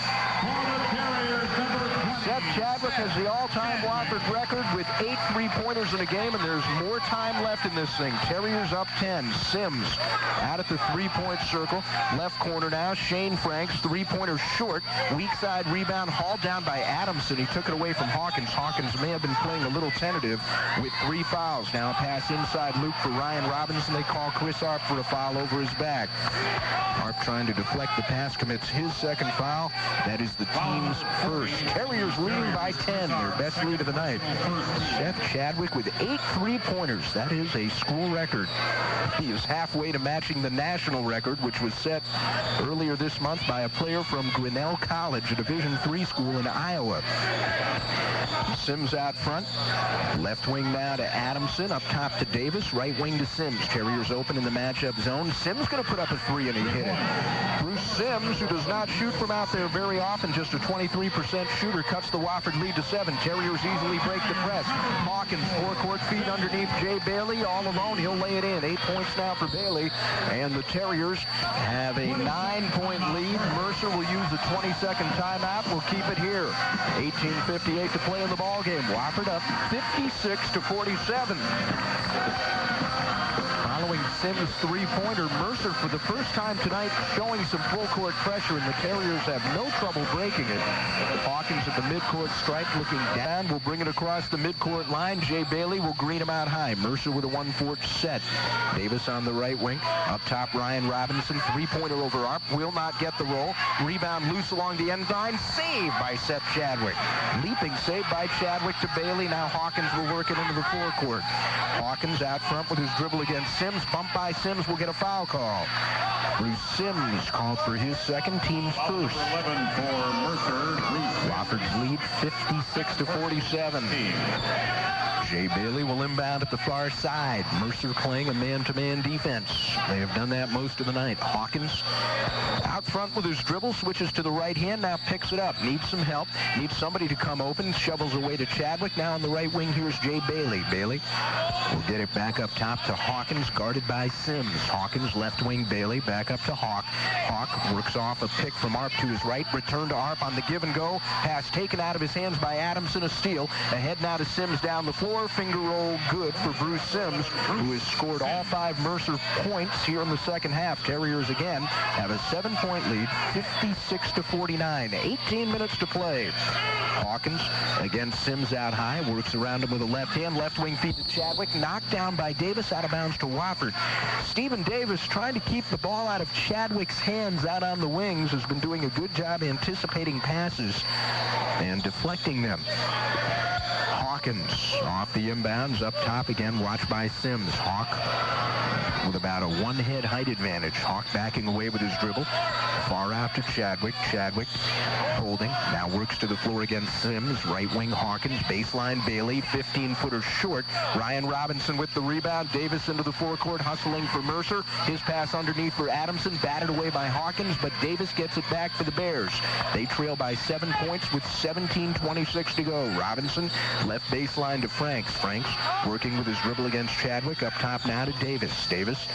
Seth Chadwick has the all-time Wofford record with 8 three-pointers in a game, and there's more time left in this thing. Terriers up 10. Sims out at the three-point circle. Left corner now. Shane Franks, three-pointer short. Weak side rebound hauled down by Adamson. He took it away from Hawkins. Hawkins may have been playing a little tentative with 3 fouls. Now a pass inside loop for Ryan Robinson. They call Chris Arp for a foul over his back. Arp trying to deflect the pass, commits his second foul. That is the team's first. Terriers leading by 10, their best lead of the night. Seth Chadwick with 8 three-pointers. That is a school record. He is halfway to matching the national record, which was set earlier this month by a player from Grinnell College, a Division III school in Iowa. Sims out front. Left wing now to Adamson. Up top to Davis. Right wing to Sims. Terriers open in the matchup zone. Sims going to put up a 3, and he hit it. Bruce Sims, who does not shoot from out there very often, just a 23% shooter, cuts the Wofford lead to 7. Terriers easily break the press. Hawkins, forecourt feed underneath Jay Bailey. All alone, he'll lay it in. 8 points now for Bailey. And the Terriers have a 9-point lead. Mercer will use the 22nd timeout. We'll keep it here. 18:58 to play in the ball game. Wofford up 56-47. Following Sims' three-pointer, Mercer for the first time tonight showing some full-court pressure, and the Terriers have no trouble breaking it. Hawkins at the midcourt stripe looking down, will bring it across the midcourt line. Jay Bailey will green him out high. Mercer with a 1-4 set. Davis on the right wing. Up top, Ryan Robinson. Three-pointer over Arp. Will not get the roll. Rebound loose along the end line. Save by Seth Chadwick. Leaping save by Chadwick to Bailey. Now Hawkins will work it into the forecourt. Hawkins out front with his dribble against Sims. Bumped by Sims will get a foul call. Bruce Sims called for his second, team's first. 11 for Mercer. Wofford's lead 56-47. Jay Bailey will inbound at the far side. Mercer playing a man-to-man defense. They have done that most of the night. Hawkins out front with his dribble, switches to the right hand, now picks it up. Needs some help. Needs somebody to come open. Shovels away to Chadwick. Now on the right wing, here's Jay Bailey. Bailey will get it back up top to Hawkins, guarded by Sims. Hawkins, left wing, Bailey, back up to Hawk. Hawk works off a pick from Arp to his right. Return to Arp on the give and go. Pass taken out of his hands by Adamson, a steal. Ahead now to Sims down the floor. Finger roll good for Bruce Sims, who has scored all 5 Mercer points here in the second half. Terriers again have a 7-point lead, 56-49. 18 minutes to play. Hawkins, again, Sims out high, works around him with a left hand. Left wing feed to Chadwick, knocked down by Davis, out of bounds to Wofford. Stephen Davis, trying to keep the ball out of Chadwick's hands out on the wings, has been doing a good job anticipating passes and deflecting them. Hawkins off the inbounds, up top again, watched by Sims. Hawk with about a one-head height advantage. Hawk backing away with his dribble. Far out to Chadwick. Chadwick holding. Now works to the floor against Sims. Right wing Hawkins. Baseline Bailey. 15-footer short. Ryan Robinson with the rebound. Davis into the forecourt, hustling for Mercer. His pass underneath for Adamson. Batted away by Hawkins, but Davis gets it back for the Bears. They trail by 7 points with 17:26 to go. Robinson left baseline to Franks. Franks working with his dribble against Chadwick. Up top now to Davis. Davis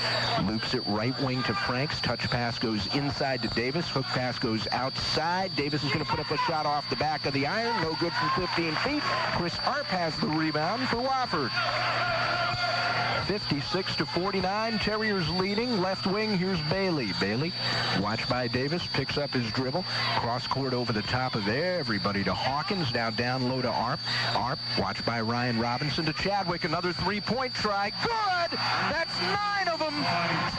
loops it right wing to Franks. Touch pass goes inside to Davis. Hook pass goes outside. Davis is going to put up a shot off the back of the iron. No good from 15 feet. Chris Arp has the rebound for Wofford. 56-49. Terriers leading. Left wing, here's Bailey. Bailey, watched by Davis, picks up his dribble. Cross court over the top of everybody to Hawkins. Now down low to Arp. Arp, watched by Ryan Robinson to Chadwick. Another three-point try. Good! That's 9 of them.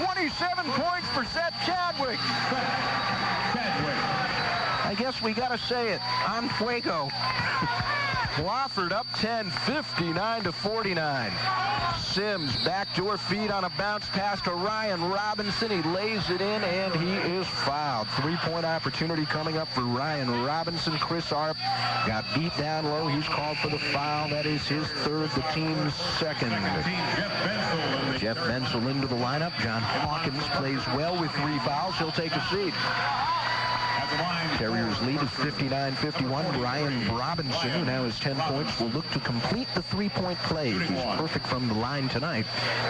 27 points for Seth Chadwick. I guess we got to say it. On fuego. Wofford up 10, 59-49. Sims backdoor feed on a bounce pass to Ryan Robinson. He lays it in, and he is fouled. Three-point opportunity coming up for Ryan Robinson. Chris Arp got beat down low. He's called for the foul. That is his third, the team's second. Jeff Bensel into the lineup. John Hawkins plays well with 3 fouls. He'll take a seat. Terriers lead is 59-51. Ryan Robinson, who now has 10 points, will look to complete the three-point play. He's perfect from the line tonight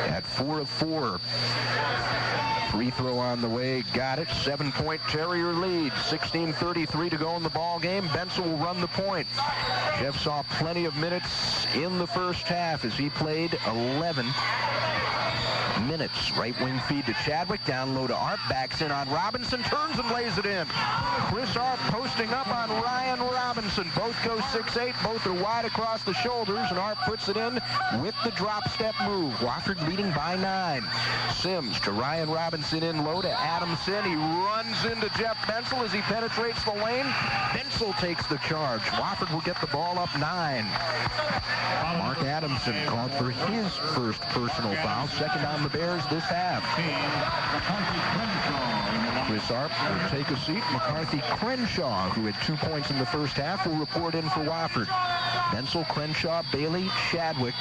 at 4 of 4. Free throw on the way. Got it. 7-point Terrier lead. 16:33 to go in the ball game. Bensel will run the point. Jeff saw plenty of minutes in the first half as he played 11 minutes. Right wing feed to Chadwick. Down low to Arp. Backs in on Robinson. Turns and lays it in. Chris Arp posting up on Ryan Robinson. Both go 6'8". Both are wide across the shoulders, and Arp puts it in with the drop step move. Wofford leading by 9. Sims to Ryan Robinson in low to Adamson. He runs into Jeff Bensel as he penetrates the lane. Bensel takes the charge. Wofford will get the ball up 9. Mark Adamson called for his first personal foul. Second on the Bears this half. Chris Arp will take a seat. McCarthy Crenshaw, who had 2 points in the first half, will report in for Wofford. Bensel, Crenshaw, Bailey, Chadwick,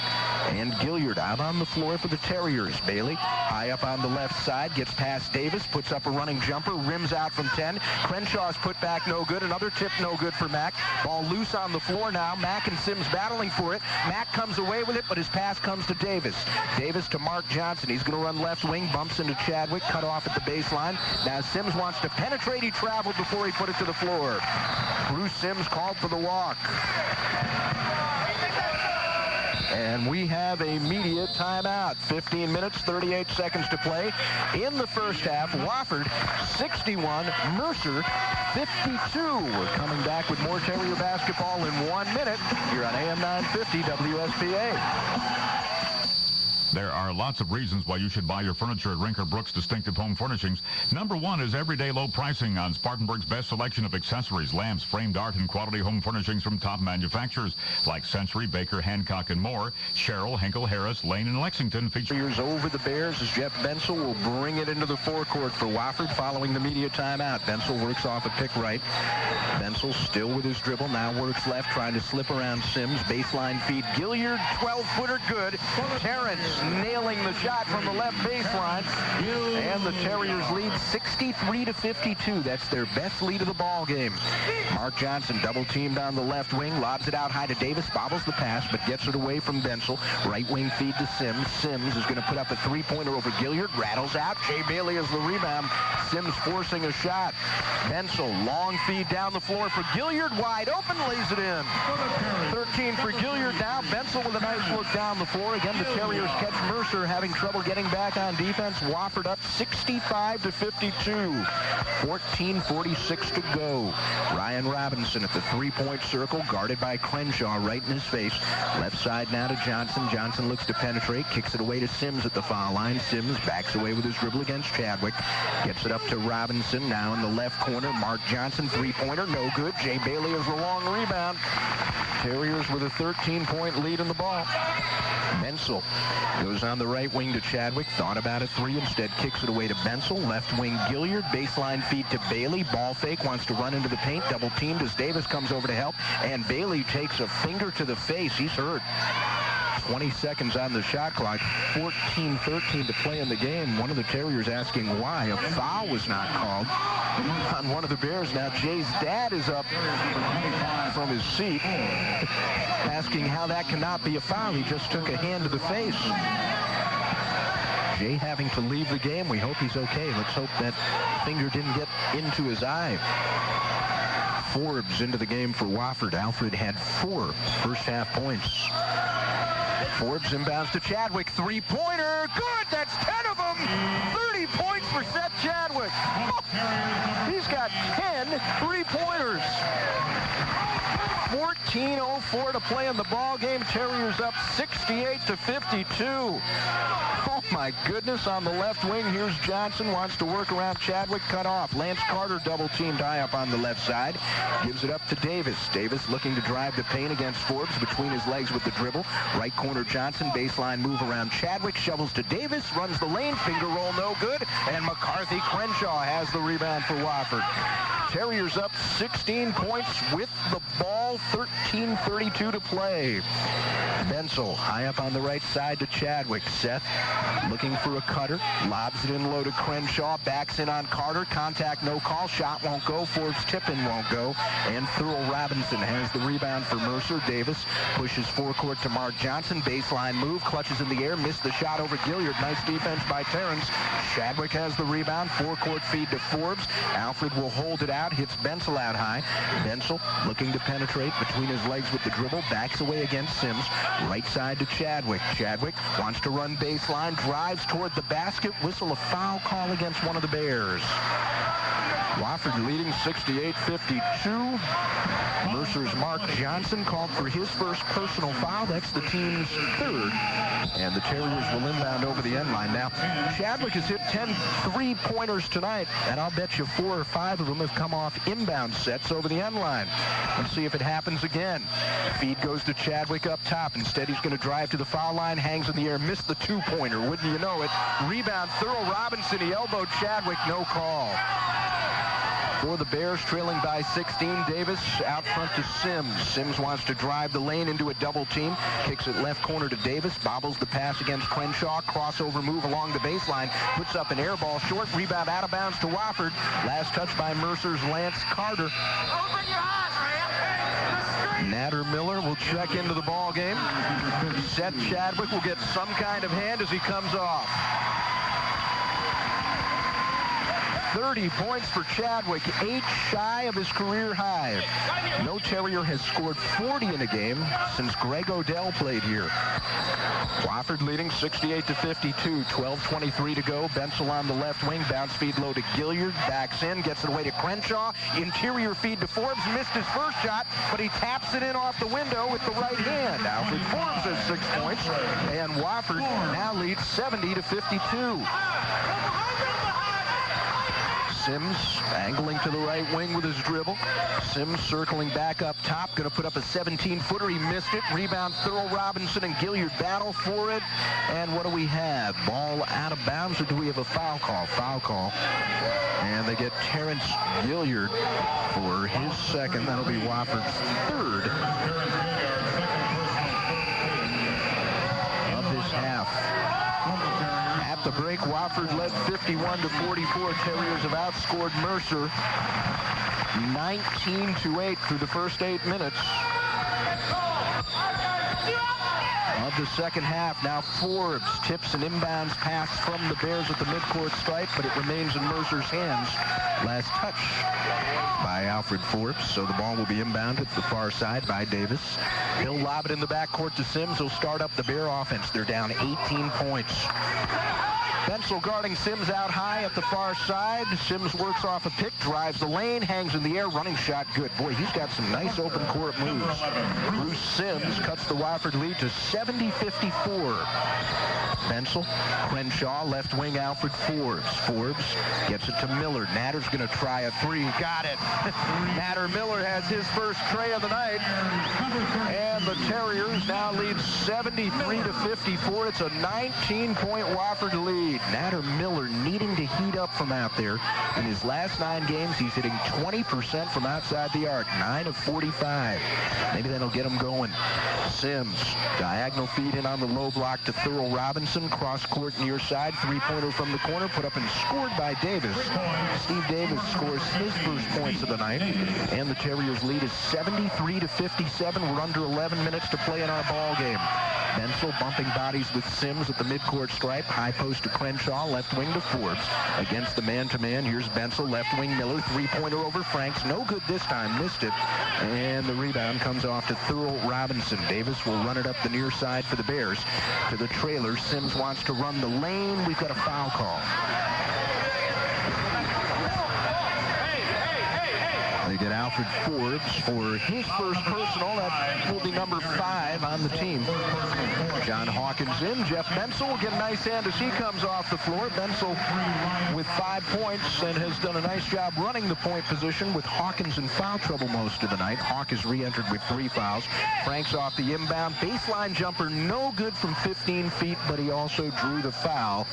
and Gilliard out on the floor for the Terriers. Bailey high up on the left side, gets past Davis, puts up a running jumper, rims out from 10. Crenshaw's put back no good. Another tip no good for Mack. Ball loose on the floor now. Mack and Sims battling for it. Mack comes away with it, but his pass comes to Davis. Davis to Mark Johnson. He's going to run left wing, bumps into Chadwick, cut off at the baseline. Now Sims wants to penetrate. He traveled before he put it to the floor. Bruce Sims called for the walk. And we have a media timeout. 15 minutes, 38 seconds to play. In the first half, Wofford 61, Mercer 52. We're coming back with more Terrier basketball in 1 minute here on AM 950 WSPA. There are lots of reasons why you should buy your furniture at Rinker Brooks Distinctive Home Furnishings. Number 1 is everyday low pricing on Spartanburg's best selection of accessories, lamps, framed art, and quality home furnishings from top manufacturers like Century, Baker, Hancock, and more. Sherrill, Hinkle, Harris, Lane, and Lexington feature. Over the Bears as Jeff Bensel will bring it into the forecourt for Wofford following the media timeout. Bensel works off a pick right. Bensel still with his dribble, now works left, trying to slip around Sims. Baseline feed. Gilliard, 12-footer good. Terrence nailing the shot from the left baseline. And the Terriers lead 63-52. That's their best lead of the ball game. Mark Johnson double teamed on the left wing, lobs it out high to Davis, bobbles the pass, but gets it away from Bensel. Right wing feed to Sims. Sims is going to put up a three-pointer over Gilliard, rattles out. Jay Bailey has the rebound. Sims forcing a shot. Bensel, long feed down the floor for Gilliard, wide open, lays it in. 13 for Gilliard now. Bensel with a nice look down the floor. Again, the Terriers catch Mercer having trouble getting back on defense. Wofford up 65-52. 14:46 to go. Ryan Robinson at the three-point circle, guarded by Crenshaw right in his face. Left side now to Johnson. Johnson looks to penetrate, kicks it away to Sims at the foul line. Sims backs away with his dribble against Chadwick. Gets it up to Robinson. Now in the left corner, Mark Johnson, three-pointer, no good. Jay Bailey has the long rebound. Terriers with a 13-point lead in the ball. Bensel goes on the right wing to Chadwick. Thought about a three. Instead kicks it away to Bensel. Left wing Gilliard. Baseline feed to Bailey. Ball fake. Wants to run into the paint. Double teamed as Davis comes over to help. And Bailey takes a finger to the face. He's hurt. 20 seconds on the shot clock. 14-13 to play in the game. One of the Terriers asking why a foul was not called on one of the Bears. Now Jay's dad is up from his seat asking how that cannot be a foul. He just took a hand to the face. Jay having to leave the game. We hope he's okay. Let's hope that finger didn't get into his eye. Forbes into the game for Wofford. Alfred had 4 first-half points. Forbes inbounds to Chadwick. Three-pointer. Good. That's 10 of them. 30 points for Seth Chadwick. Oh, he's got 10 three-pointers. 14:04 to play in the ball game. Terriers up 68-52. Oh my goodness, on the left wing, here's Johnson, wants to work around Chadwick, cut off. Lance Carter double teamed high up on the left side. Gives it up to Davis. Davis looking to drive the paint against Forbes between his legs with the dribble. Right corner Johnson, baseline move around Chadwick, shovels to Davis, runs the lane, finger roll no good, and McCarthy Crenshaw has the rebound for Wofford. Terriers up 16 points with the ball, 13:32 to play. Bensel high up on the right side to Chadwick. Seth looking for a cutter, lobs it in low to Crenshaw, backs in on Carter, contact no call, shot won't go, Forbes tip-in won't go, and Thurl Robinson has the rebound for Mercer. Davis pushes forecourt to Mark Johnson, baseline move, clutches in the air, missed the shot over Gilliard, nice defense by Terrence. Chadwick has the rebound, forecourt feed to Forbes. Alfred will hold it out, hits Bensel out high. Bensel looking to penetrate between his legs with the dribble, backs away against Sims. Right side to Chadwick. Chadwick wants to run baseline, drives toward the basket, whistle a foul call against one of the Bears. Wofford leading 68-52. Mercer's Mark Johnson called for his first personal foul. That's the team's 3rd. And the Terriers will inbound over the end line. Now, Chadwick has hit 10 three-pointers tonight, and I'll bet you 4 or 5 of them have come off inbound sets over the end line. Let's see if it happens again. Feed goes to Chadwick up top. Instead, he's going to drive to the foul line, hangs in the air, missed the 2-pointer. Wouldn't you know it? Rebound, Thurl Robinson. He elbowed Chadwick, no call. For the Bears, trailing by 16, Davis out front to Sims. Sims wants to drive the lane into a double team. Kicks it left corner to Davis. Bobbles the pass against Crenshaw. Crossover move along the baseline. Puts up an air ball short. Rebound out of bounds to Wofford. Last touch by Mercer's Lance Carter. Open your eyes, man. Natter Miller will check into the ball game. Seth Chadwick will get some kind of hand as he comes off. 30 points for Chadwick, 8 shy of his career high. No Terrier has scored 40 in a game since Greg Odell played here. Wofford leading 68-52, 12:23 to go. Bensel on the left wing, bounce feed low to Gilliard, backs in, gets it away to Crenshaw. Interior feed to Forbes, missed his first shot, but he taps it in off the window with the right hand. Alfred Forbes has 6 points, and Wofford now leads 70-52. Sims angling to the right wing with his dribble. Sims circling back up top, going to put up a 17-footer. He missed it. Rebound, Thurl Robinson and Gilliard battle for it. And what do we have? Ball out of bounds, or do we have a foul call? Foul call. And they get Terrence Gilliard for his 2nd. That'll be Wofford's 3rd of this half. At the break, Wofford led 51-44. Terriers have outscored Mercer 19-8 through the first 8 minutes of the second half. Now Forbes tips an inbounds pass from the Bears at the midcourt stripe, but it remains in Mercer's hands. Last touch by Alfred Forbes, so the ball will be inbounded at the far side by Davis. He'll lob it in the backcourt to Sims. He'll start up the Bear offense. They're down 18 points. Bensel guarding Sims out high at the far side. Sims works off a pick, drives the lane, hangs in the air, running shot good. Boy, he's got some nice open court moves. Bruce Sims cuts the Wofford lead to 70-54. Bensel, Crenshaw, left wing Alfred Forbes. Forbes gets it to Miller. Natter's going to try a three. Got it. Natter Miller has his first tray of the night. And the Terriers now lead 73-54. It's a 19-point Wofford lead. Natter Miller needing to heat up from out there. In his last 9 games, he's hitting 20% from outside the arc. 9 of 45. Maybe that'll get him going. Sims, diagonal feed in on the low block to Thurl Robinson. Cross court near side. Three-pointer from the corner. Put up and scored by Davis. Steve Davis scores his first points of the night. And the Terriers lead is 73-57. We're under 11 minutes to play in our ball game. Bensel bumping bodies with Sims at the midcourt stripe. High post to Crenshaw. Left wing to Forbes. Against the man-to-man. Here's Bensel. Left wing Miller. Three-pointer over Franks. No good this time. Missed it. And the rebound comes off to Thurl Robinson. Davis will run it up the near side for the Bears. To the trailer. Sims wants to run the lane. We've got a foul call. They get Alfred Forbes for his first personal. That will be number 5 on the team. John Hawkins in. Jeff Bensel will get a nice hand as he comes off the floor. Bensel with 5 points and has done a nice job running the point position with Hawkins in foul trouble most of the night. Hawk has re-entered with 3 fouls. Franks off the inbound. Baseline jumper, no good from 15 feet, but he also drew the foul.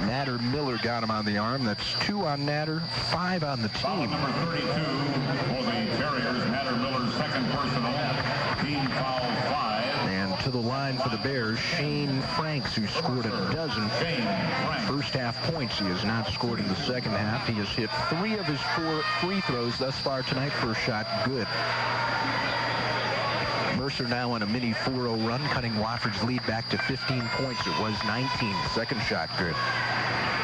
Natter Miller got him on the arm. That's 2 on Natter, 5 on the team. Number 32 for the Terriers, Natter Miller's second personal. Team foul 5. And to the line for the Bears, Shane Franks, who scored a dozen first half points. He has not scored in the second half. He has hit 3 of his 4 free throws thus far tonight. First shot good. Mercer now on a mini 4-0 run, cutting Wofford's lead back to 15 points. It was 19. Second shot good.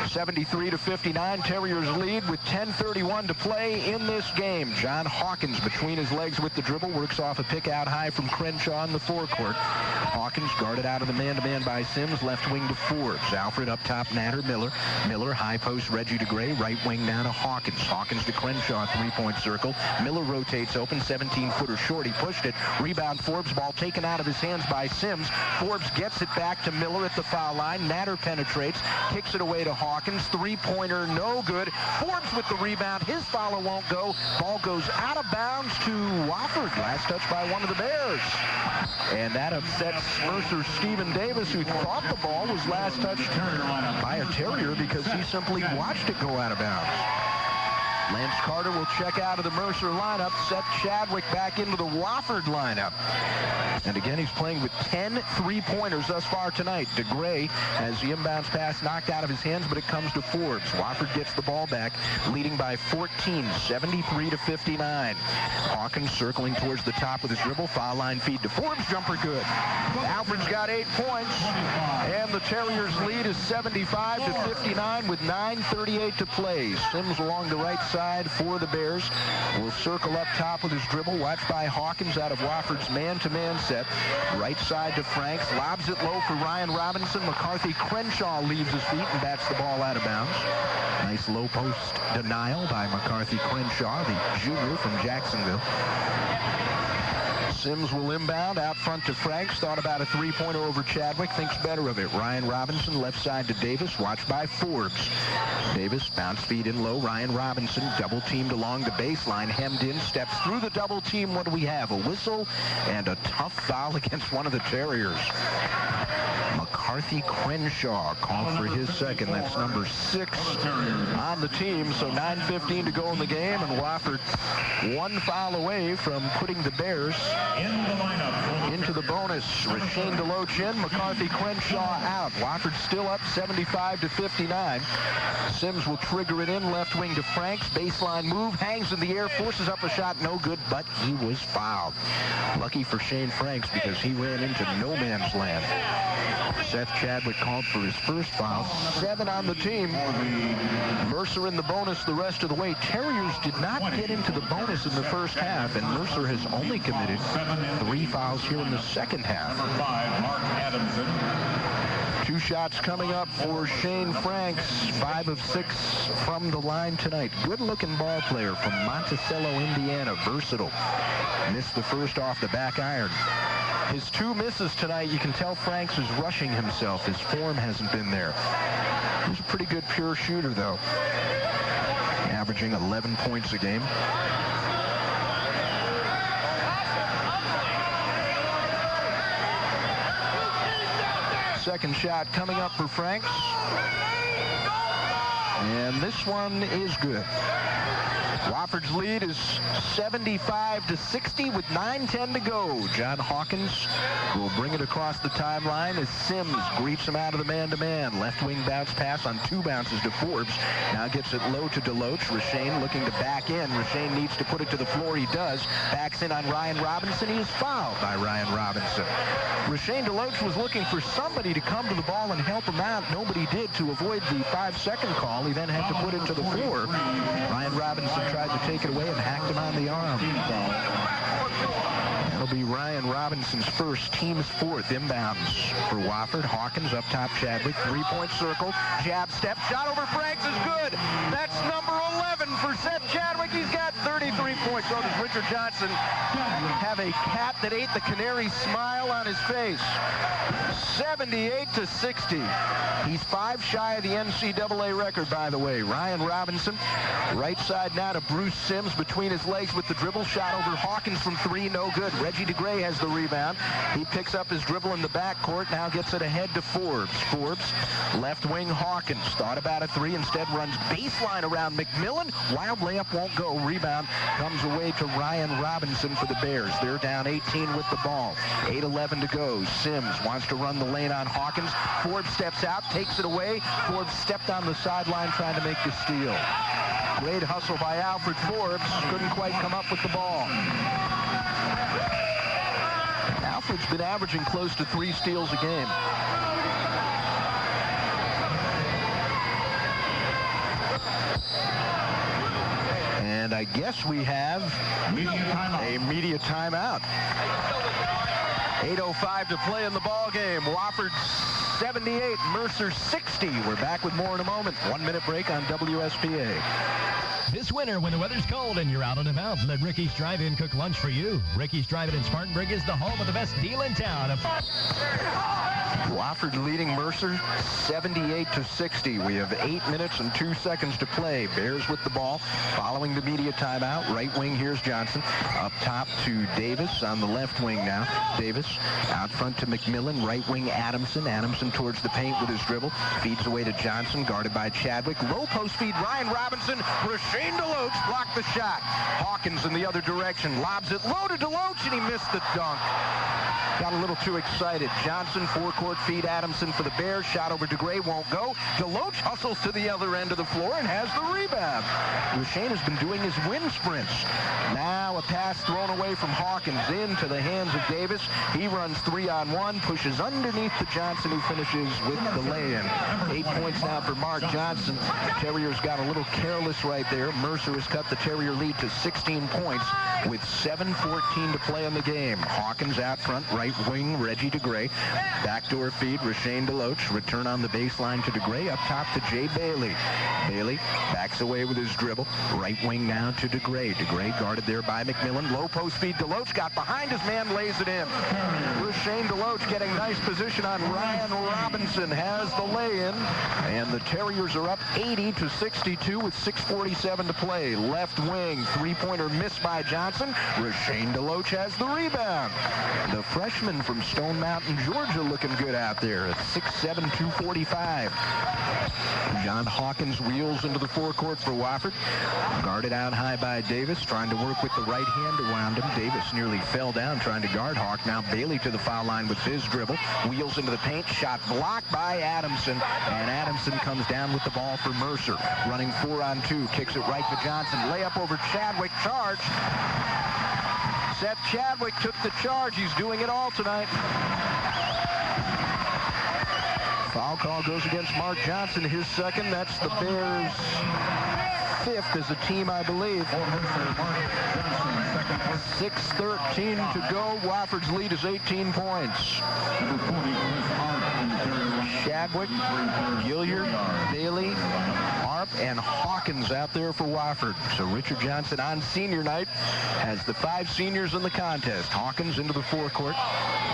73-59, Terriers lead with 10:31 to play in this game. John Hawkins between his legs with the dribble, works off a pick out high from Crenshaw in the forecourt. Hawkins guarded out of the man-to-man by Sims, left wing to Forbes. Alfred up top, Natter Miller. Miller high post, Reggie DeGray, right wing now to Hawkins. Hawkins to Crenshaw, three-point circle. Miller rotates open, 17-footer short. He pushed it. Rebound Forbes, ball taken out of his hands by Sims. Forbes gets it back to Miller at the foul line. Natter penetrates, kicks it away to Hawkins. Three-pointer, no good. Forbes with the rebound. His follow won't go. Ball goes out of bounds to Wofford. Last touch by one of the Bears. And that upsets Mercer Stephen Davis, who thought the ball was last touched by a Terrier because he simply watched it go out of bounds. Lance Carter will check out of the Mercer lineup, set Chadwick back into the Wofford lineup. And again, he's playing with 10 three-pointers thus far tonight. DeGray has the inbounds pass knocked out of his hands, but it comes to Forbes. Wofford gets the ball back, leading by 14, 73-59. Hawkins circling towards the top with his dribble. Foul line feed to Forbes. Jumper good. Alfred's got 8 points, and the Terriers lead is 75-59 with 9:38 to play. Sims along the right side for the Bears will circle up top with his dribble. Watched by Hawkins out of Wofford's man-to-man set. Right side to Franks. Lobs it low for Ryan Robinson. McCarthy Crenshaw leaves his feet and bats the ball out of bounds. Nice low post denial by McCarthy Crenshaw, the junior from Jacksonville. Sims will inbound out front to Franks. Thought about a three-pointer over Chadwick. Thinks better of it. Ryan Robinson left side to Davis. Watched by Forbes. Davis bounce feed in low. Ryan Robinson double teamed along the baseline. Hemmed in. Steps through the double team. What do we have? A whistle and a tough foul against one of the Terriers. McCarthy Crenshaw called for his second. That's number 6 on the team. So 9:15 to go in the game, and Wofford 1 foul away from putting the Bears into the bonus. Rasheen DeLochin, McCarthy Crenshaw out. Wofford still up 75-59. Sims will trigger it in, left wing to Franks. Baseline move, hangs in the air, forces up a shot, no good, but he was fouled. Lucky for Shane Franks because he ran into no man's land. Seth Chadwick called for his first foul. 7 on the team. Mercer in the bonus the rest of the way. Terriers did not get into the bonus in the first half, and Mercer has only committed 3 fouls here in the second half. Number 5, Mark Adamson. 2 shots coming up for Shane Franks. 5 of 6 from the line tonight. Good-looking ball player from Monticello, Indiana. Versatile. Missed the first off the back iron. His 2 misses tonight, you can tell Franks is rushing himself. His form hasn't been there. He's a pretty good pure shooter, though. Averaging 11 points a game. Second shot coming up for Franks. And this one is good. Wofford's lead is 75-60 with 9:10 to go. John Hawkins will bring it across the timeline as Sims greets him out of the man-to-man. Left wing bounce pass on 2 bounces to Forbes. Now gets it low to Deloach. Rashane looking to back in. Rashane needs to put it to the floor. He does. Backs in on Ryan Robinson. He is fouled by Ryan Robinson. Rashane Deloach was looking for somebody to come to the ball and help him out. Nobody did to avoid the 5-second call. He then had to put it to the floor. Ryan Robinson tried to take it away and hacked him on the arm. That'll be Ryan Robinson's first, team's 4th. Inbounds for Wofford. Hawkins up top, Chadwick. 3-point circle. Jab step. Shot over Franks is good. That's number 11 for Seth Chadwick. He's got 33 points. So does Richard Johnson have a cat that ate the canary smile on his face. 78-60. He's 5 shy of the NCAA record, by the way. Ryan Robinson, right side now to Bruce Sims between his legs with the dribble. Shot over Hawkins from 3, no good. Reggie DeGray has the rebound. He picks up his dribble in the backcourt, now gets it ahead to Forbes. Forbes, left wing Hawkins. Thought about a 3, instead runs baseline around McMillan. Wild layup won't go. Rebound comes away to Ryan Robinson for the Bears. They're down 18 with the ball. 8:11 to go. Sims wants to run the lane on Hawkins. Forbes steps out, takes it away. Forbes stepped on the sideline trying to make the steal. Great hustle by Alfred Forbes. Couldn't quite come up with the ball. Alfred's been averaging close to 3 steals a game. And I guess we have a media timeout. 8:05 to play in the ball game. Wofford 78, Mercer 60. We're back with more in a moment. 1-minute break on WSPA. This winter, when the weather's cold and you're out and about, let Ricky's Drive-In cook lunch for you. Ricky's Drive-In in Spartanburg is the home of the best deal in town. Wofford leading Mercer 78-60. We have 8 minutes and 2 seconds to play. Bears with the ball following the media timeout. Right wing, here's Johnson. Up top to Davis on the left wing now. Davis out front to McMillan. Right wing Adamson. Adamson towards the paint with his dribble. Feeds away to Johnson, guarded by Chadwick. Low post feed, Ryan Robinson. Rashane Deloach blocked the shot. Hawkins in the other direction. Lobs it low to Deloach, and he missed the dunk. Got a little too excited. Johnson, 4-court feed, Adamson for the Bears. Shot over DeGray, won't go. Deloach hustles to the other end of the floor and has the rebound. Rashane has been doing his wind sprints. Now a pass thrown away from Hawkins into the hands of Davis. He runs 3-on-1, pushes underneath to Johnson, who finishes with the lay-in. 8 points now for Mark Johnson. Terriers got a little careless right there. Mercer has cut the Terrier lead to 16 points with 7:14 to play in the game. Hawkins out front, right wing, Reggie DeGray. Backdoor feed, Rashane Deloach. Return on the baseline to DeGray. Up top to Jay Bailey. Bailey backs away with his dribble. Right wing now to DeGray. DeGray guarded there by McMillan. Low post feed. Deloach got behind his man, lays it in. Rashane Deloach getting nice position on Ryan Robinson. Has the lay-in. And the Terriers are up 80-62 with 6:47 to play. Left wing, 3-pointer missed by Johnson. Rashane Deloach has the rebound. The freshman from Stone Mountain, Georgia, looking good out there at 6'7", 245. John Hawkins wheels into the forecourt for Wofford. Guarded out high by Davis, trying to work with the right hand around him. Davis nearly fell down trying to guard Hawk. Now Bailey to the foul line with his dribble. Wheels into the paint. Shot blocked by Adamson. And Adamson comes down with the ball for Mercer. Running 4-on-2. Kicks it right to Johnson. Layup over Chadwick. Charge. Seth Chadwick took the charge. He's doing it all tonight. Foul call goes against Mark Johnson, his second. That's the Bears' 5th as a team, I believe. 6:13 to go. Wofford's lead is 18 points. Chadwick, Gilliard, Bailey, Arp, and Hawkins out there for Wofford. So Richard Johnson on senior night has the 5 seniors in the contest. Hawkins into the forecourt,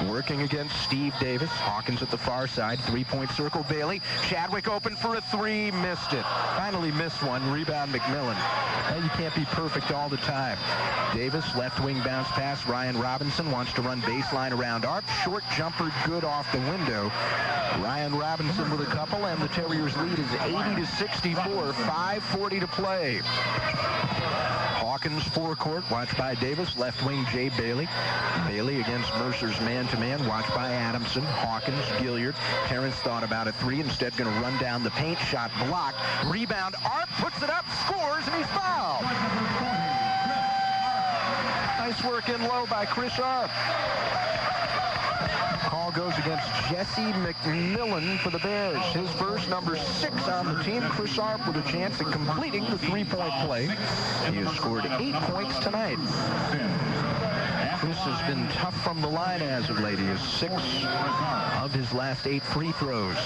working against Steve Davis. Hawkins at the far side, 3-point circle. Bailey, Chadwick open for a 3, missed it. Finally missed one. Rebound McMillan. Well, you can't be perfect all the time. Davis, left wing bounce pass. Ryan Robinson wants to run baseline around Arp. Short jumper, good off the window. Ryan Robinson with a couple, and the Terriers' lead is 80-64. 5:40 to play. Hawkins forecourt, watched by Davis. Left wing, Jay Bailey. Bailey against Mercer's man-to-man, watched by Adamson. Hawkins, Gilliard. Terrence thought about a 3, instead going to run down the paint. Shot blocked. Rebound, Arp puts it up, scores, and he's fouled. Nice work in low by Chris Arp. Call goes against Jesse McMillan for the Bears. His first, number 6 on the team. Chris Arp with a chance at completing the 3-point play. He has scored 8 points tonight. Chris has been tough from the line as of late. He has 6 of his last 8 free throws.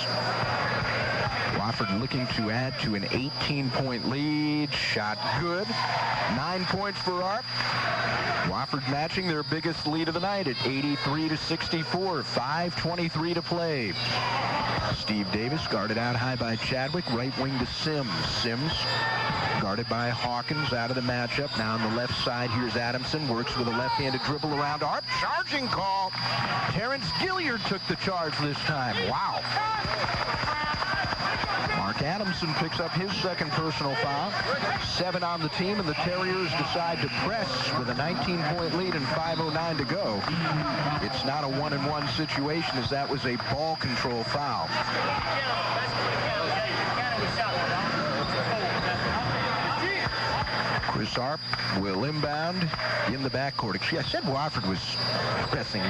Wofford looking to add to an 18-point lead. Shot good. 9 points for Arp. Wofford matching their biggest lead of the night at 83-64. 5:23 to play. Steve Davis guarded out high by Chadwick. Right wing to Sims. Sims guarded by Hawkins out of the matchup. Now on the left side, here's Adamson. Works with a left-handed dribble around Arp. Charging call. Terrence Gilliard took the charge this time. Wow. Mark Adamson picks up his second personal foul. 7 on the team, and the Terriers decide to press with a 19-point lead and 5:09 to go. It's not a 1-and-1 situation, as that was a ball control foul. Chris Arp will inbound in the backcourt. I said Wofford was pressing,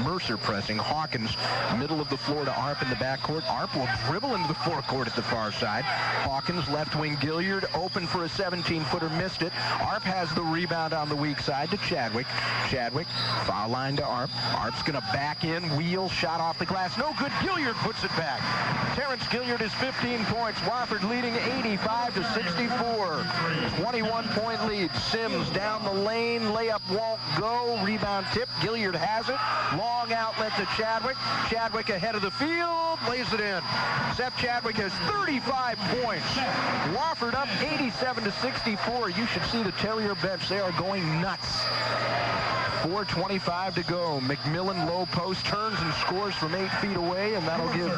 Mercer pressing. Hawkins, middle of the floor to Arp in the backcourt. Arp will dribble into the forecourt at the far side. Hawkins, left wing Gilliard, open for a 17-footer, missed it. Arp has the rebound on the weak side to Chadwick. Chadwick, foul line to Arp. Arp's going to back in, wheel, shot off the glass. No good. Gilliard puts it back. Terrence Gilliard is 15 points. Wofford leading 85-64. 21-point lead. Sims down the lane. Layup won't go. Rebound tip. Gilliard has it. Long outlet to Chadwick. Chadwick ahead of the field. Lays it in. Seth Chadwick has 35 points. Wofford up 87-64. You should see the Terrier bench. They are going nuts. 4:25 to go. McMillan low post turns and scores from 8 feet away, and that'll give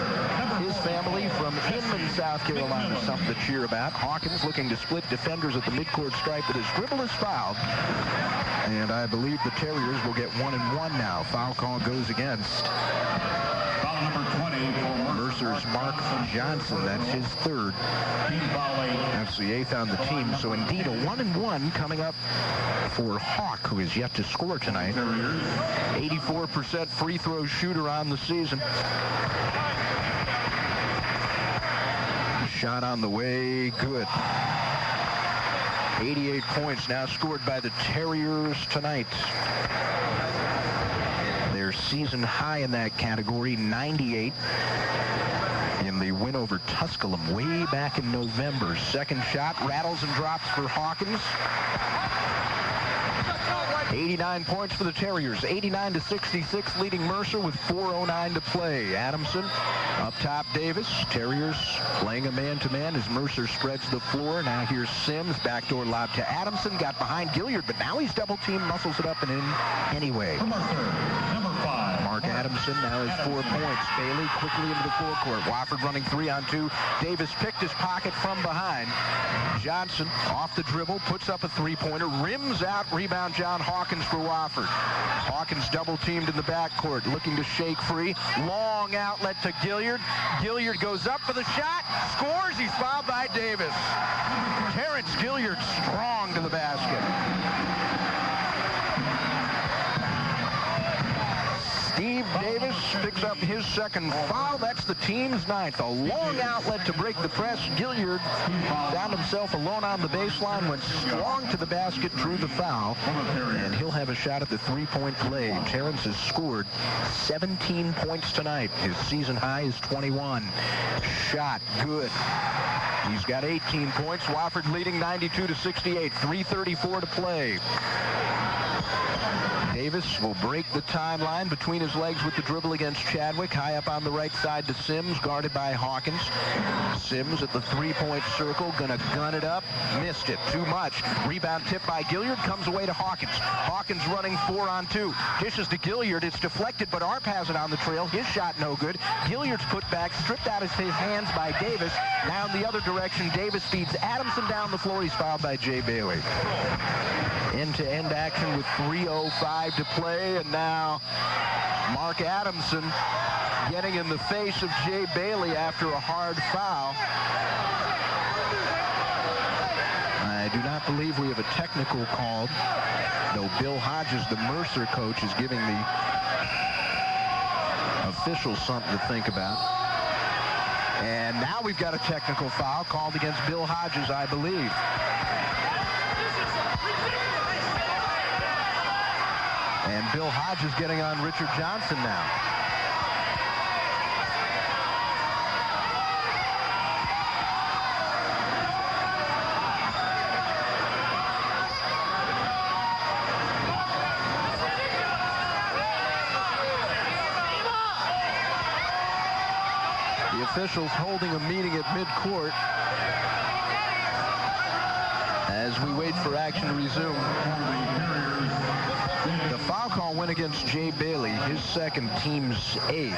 his family from Inman, South Carolina, something to cheer about. Hawkins looking to split defenders at the midcourt stripe, but his dribble is fouled. And I believe the Terriers will get 1-and-1 now. Foul call goes against Foul number 20 for Mercer's Mark Johnson. That's his 3rd. That's the 8th on the team. So indeed a 1-and-1 coming up for Hawk, who is yet to score tonight. 84% free throw shooter on the season. Shot on the way, good. 88 points now scored by the Terriers tonight. Their season high in that category, 98. In the win over Tusculum way back in November. Second shot rattles and drops for Hawkins. 89 points for the Terriers. 89-66, leading Mercer with 4:09 to play. Adamson up top, Davis. Terriers playing a man-to-man as Mercer spreads the floor. Now here's Sims. Backdoor lob to Adamson. Got behind Gilliard, but now he's double-teamed, muscles it up and in anyway. number 5. Mark Adamson now has 4 points. Bailey quickly into the forecourt. Wofford running 3-on-2. Davis picked his pocket from behind. Johnson off the dribble, puts up a 3-pointer, rims out, rebound John Hawkins for Wofford. Hawkins double-teamed in the backcourt, looking to shake free. Long outlet to Gilliard. Gilliard goes up for the shot, scores. He's fouled by Davis. Terrence Gilliard strong to the basket. Steve Davis picks up his second foul. That's the team's ninth. A long outlet to break the press. Gilliard found himself alone on the baseline, went strong to the basket, drew the foul, and he'll have a shot at the three-point play. Terrence has scored 17 points tonight. His season high is 21. Shot good. He's got 18 points. Wofford leading 92-68. 3:34 to play. Davis will break the timeline between his legs with the dribble against Chadwick. High up on the right side to Sims, guarded by Hawkins. Sims at the three-point circle, gonna gun it up. Missed it, too much. Rebound tip by Gilliard, comes away to Hawkins. Hawkins running 4-on-2. Dishes to Gilliard, it's deflected, but Arp has it on the trail. His shot no good. Gilliard's put back, stripped out of his hands by Davis. Now in the other direction, Davis feeds Adamson down the floor. He's fouled by Jay Bailey. End-to-end action with 3:05 to play, and now Mark Adamson getting in the face of Jay Bailey after a hard foul. I do not believe we have a technical called, though Bill Hodges, the Mercer coach, is giving the officials something to think about. And now we've got a technical foul called against Bill Hodges, I believe. And Bill Hodges getting on Richard Johnson now. The officials holding a meeting at midcourt as we wait for action to resume. The foul call went against Jay Bailey, his second, team's eighth.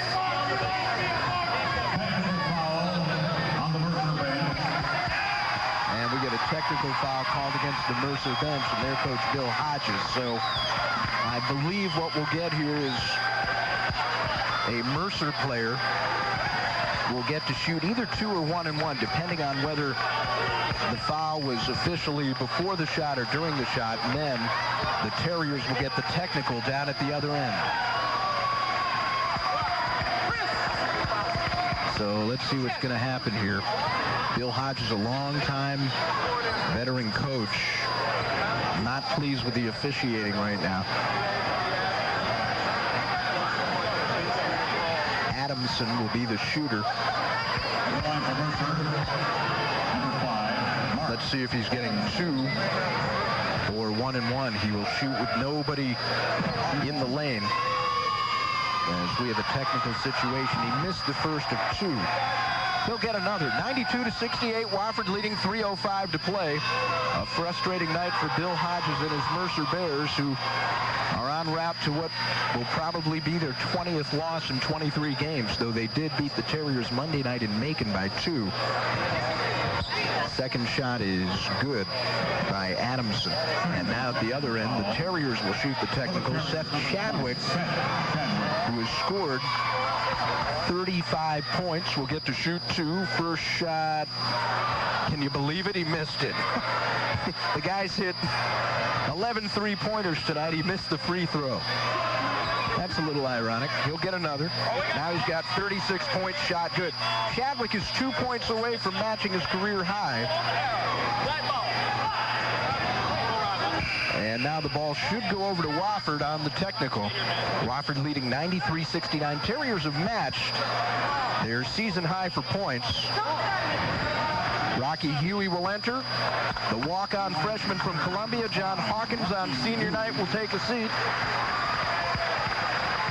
And we get a technical foul called against the Mercer bench and their coach Bill Hodges. So I believe what we'll get here is a Mercer player will get to shoot either 2 or 1-and-1, depending on whether the foul was officially before the shot or during the shot, and then the Terriers will get the technical down at the other end. So let's see what's going to happen here. Bill Hodges, a long-time veteran coach, not pleased with the officiating right now. Adamson will be the shooter. Let's see if he's getting 2 or 1-and-1. He will shoot with nobody in the lane. As we have a technical situation, he missed the first of 2. He'll get another. 92-68, Wofford leading, 3:05 to play. A frustrating night for Bill Hodges and his Mercer Bears, who are en route to what will probably be their 20th loss in 23 games, though they did beat the Terriers Monday night in Macon by 2. Second shot is good by Adamson. And now at the other end, the Terriers will shoot the technical. Seth Chadwick, who has scored 35 points, will get to shoot 2. First shot, can you believe it? He missed it. The guy's hit 11 three-pointers tonight. He missed the free throw. That's a little ironic. He'll get another. Now he's got 36 points, shot good. Chadwick is 2 points away from matching his career high. And now the ball should go over to Wofford on the technical. Wofford leading 93-69. Terriers have matched their season high for points. Rocky Huey will enter. The walk-on freshman from Columbia, John Hawkins, on senior night will take a seat.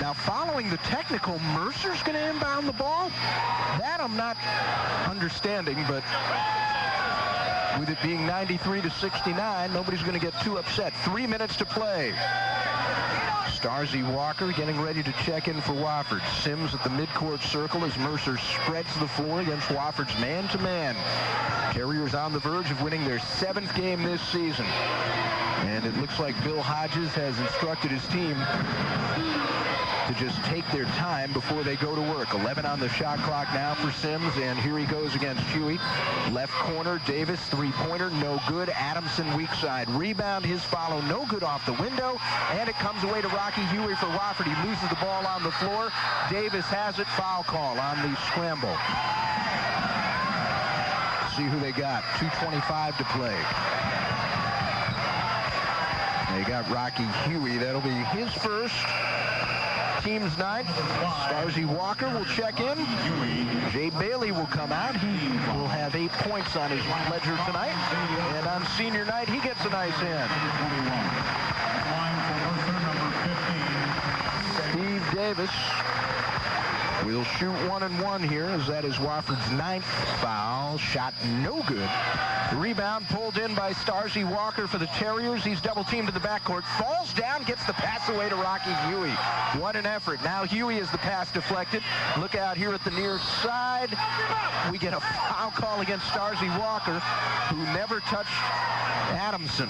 Now, following the technical, Mercer's going to inbound the ball? That I'm not understanding, but with it being 93-69, nobody's going to get too upset. 3 minutes to play. Starzy Walker getting ready to check in for Wofford. Sims at the midcourt circle as Mercer spreads the floor against Wofford's man-to-man. Terriers on the verge of winning their 7th game this season. And it looks like Bill Hodges has instructed his team to just take their time before they go to work. 11 on the shot clock now for Sims, and here he goes against Huey. Left corner, Davis, three-pointer, no good. Adamson, weak side. Rebound, his follow, no good off the window, and it comes away to Rocky Huey for Wofford. He loses the ball on the floor. Davis has it, foul call on the scramble. See who they got. 2:25 to play. They got Rocky Huey. That'll be his first. Team's ninth. Starzy Walker will check in. Jay Bailey will come out. He will have 8 points on his ledger tonight. And on senior night, he gets a nice hand. Steve Davis will shoot 1-and-1 here, as that is Wofford's 9th foul. Shot no good. Rebound pulled in by Starzy Walker for the Terriers. He's double-teamed to the backcourt. Falls down, gets the pass away to Rocky Huey. What an effort. Now Huey is the pass deflected. Look out here at the near side. We get a foul call against Starzy Walker, who never touched Adamson.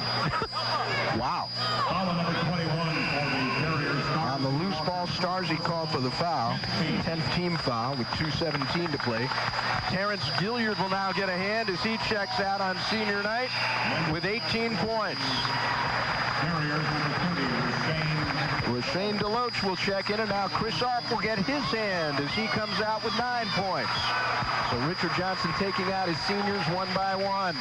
Wow. Foul number 21 for the Terriers. On the loose ball, Starzy called for the foul. 10th team foul with 2:17 to play. Terrence Gilliard will now get a hand as he checks out on senior night with 18 points. Terriers number 30, Shane Deloach will check in, and now Chris Arp will get his hand as he comes out with 9 points. So Richard Johnson taking out his seniors one by one.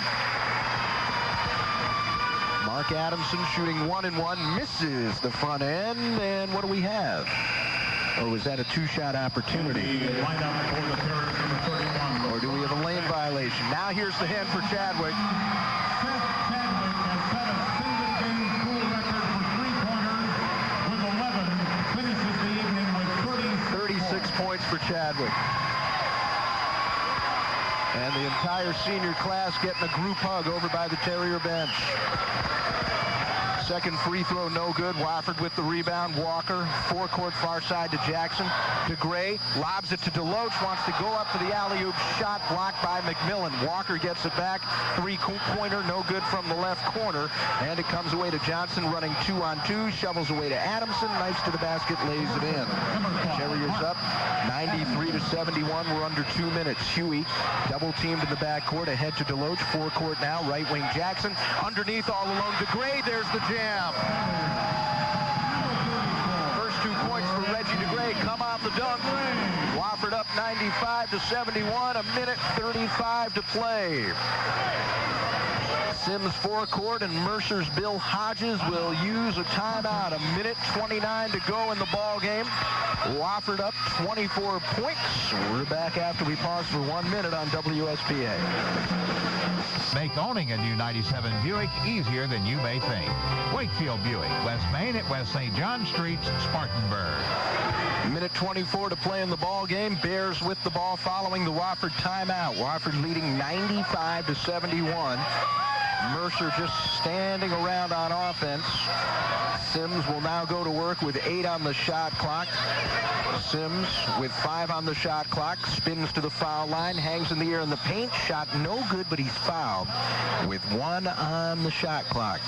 Mark Adamson shooting 1-and-1, misses the front end, and what do we have? Or was that a two-shot opportunity? Or do we have a lane violation? Now here's the hand for Chadwick. Seth Chadwick has set a single-game school record for three-pointers with 11. Finishes the evening with 36 points for Chadwick. And the entire senior class getting a group hug over by the Terrier bench. Second free throw, no good. Wofford with the rebound. Walker, forecourt far side to Jackson. To Gray, lobs it to Deloach, wants to go up for the alley-oop shot, blocked by McMillan. Walker gets it back. Three-pointer, no good from the left corner. And it comes away to Johnson, running 2-on-2. Shovels away to Adamson. Nice to the basket, lays it in. Terriers up 93-71. We're under 2 minutes. Huey, double-teamed in the backcourt. Ahead to Deloach. Forecourt now. Right wing Jackson. Underneath, all alone to Gray. There's the jam. First 2 points for Reggie DeGray come on the dunk. Wofford up 95-71, a minute 35 to play. Sims forecourt, and Mercer's Bill Hodges will use a timeout. A minute 29 to go in the ball game. Wofford up 24 points. We're back after we pause for 1 minute on WSPA. Make owning a new 97 Buick easier than you may think. Wakefield Buick, West Main at West St. John Street, Spartanburg. Minute 24 to play in the ball game. Bears with the ball following the Wofford timeout. Wofford leading 95-71. Mercer just standing around on offense. Sims will now go to work with 8 on the shot clock. Sims with 5 on the shot clock, spins to the foul line, hangs in the air in the paint. Shot no good, but he's fouled with 1 on the shot clock.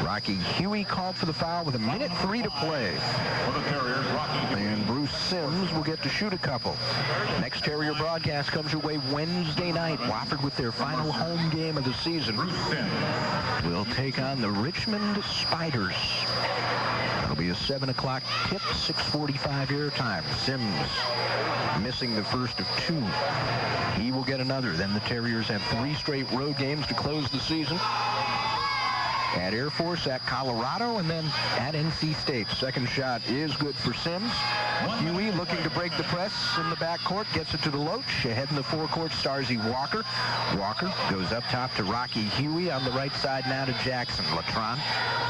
Rocky Huey called for the foul with a minute 3 to play. For the Terriers, Rocky Huey. And Bruce Sims will get to shoot a couple. Next Terrier broadcast comes your way Wednesday night. Wofford with their final home game of the season Bruce Sims will take on the Richmond Spiders. It'll be a 7 o'clock tip, 6:45 airtime. Sims missing the first of 2. He will get another. Then the Terriers have 3 straight road games to close the season. At Air Force, at Colorado, and then at NC State. Second shot is good for Sims. Huey looking to break the press in the backcourt, gets it to Deloach. Ahead in the forecourt, Starzy Walker. Walker goes up top to Rocky Huey. On the right side now to Jackson. Latron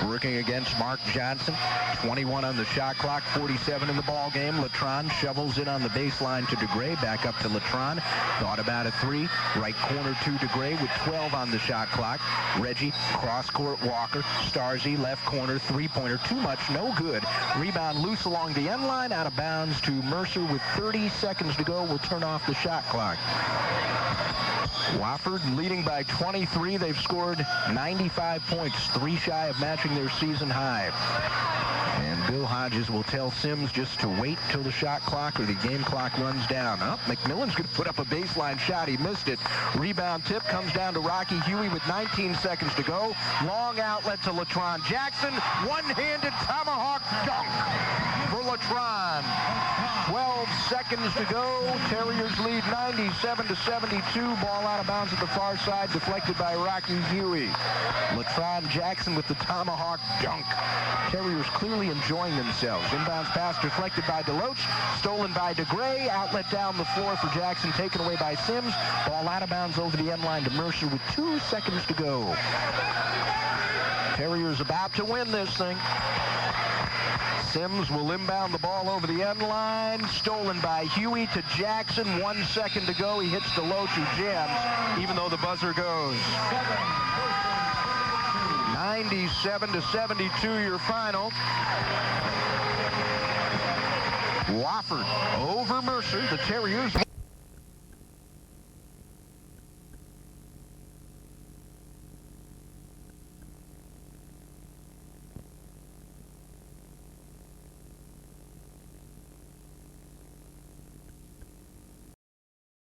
working against Mark Johnson. 21 on the shot clock, 47 in the ball game. Latron shovels in on the baseline to DeGray. Back up to Latron. Thought about a 3. Right corner to DeGray with 12 on the shot clock. Reggie, cross-court Walker. Starzy, left corner, three-pointer. Too much, no good. Rebound loose along the end line. Out of bounds to Mercer with 30 seconds to go. We'll turn off the shot clock. Wofford leading by 23. They've scored 95 points, 3 shy of matching their season high. And Bill Hodges will tell Sims just to wait till the shot clock or the game clock runs down. McMillan's going to put up a baseline shot. He missed it. Rebound tip comes down to Rocky Huey with 19 seconds to go. Long outlet to Latron Jackson. One-handed tomahawk dunk for Latron. 12 seconds to go. Terriers lead 97-72. Ball out of bounds at the far side, deflected by Rocky Huey. Latron Jackson with the tomahawk dunk. Terriers clearly enjoying themselves. Inbounds pass deflected by DeLoach, stolen by DeGray. Outlet down the floor for Jackson, taken away by Sims. Ball out of bounds over the end line to Mercer with 2 seconds to go. Terriers about to win this thing. Sims will inbound the ball over the end line. Stolen by Huey to Jackson. 1 second to go. He hits DeLoach, who jams, even though the buzzer goes. 97-72 your final. Wofford over Mercer. The Terriers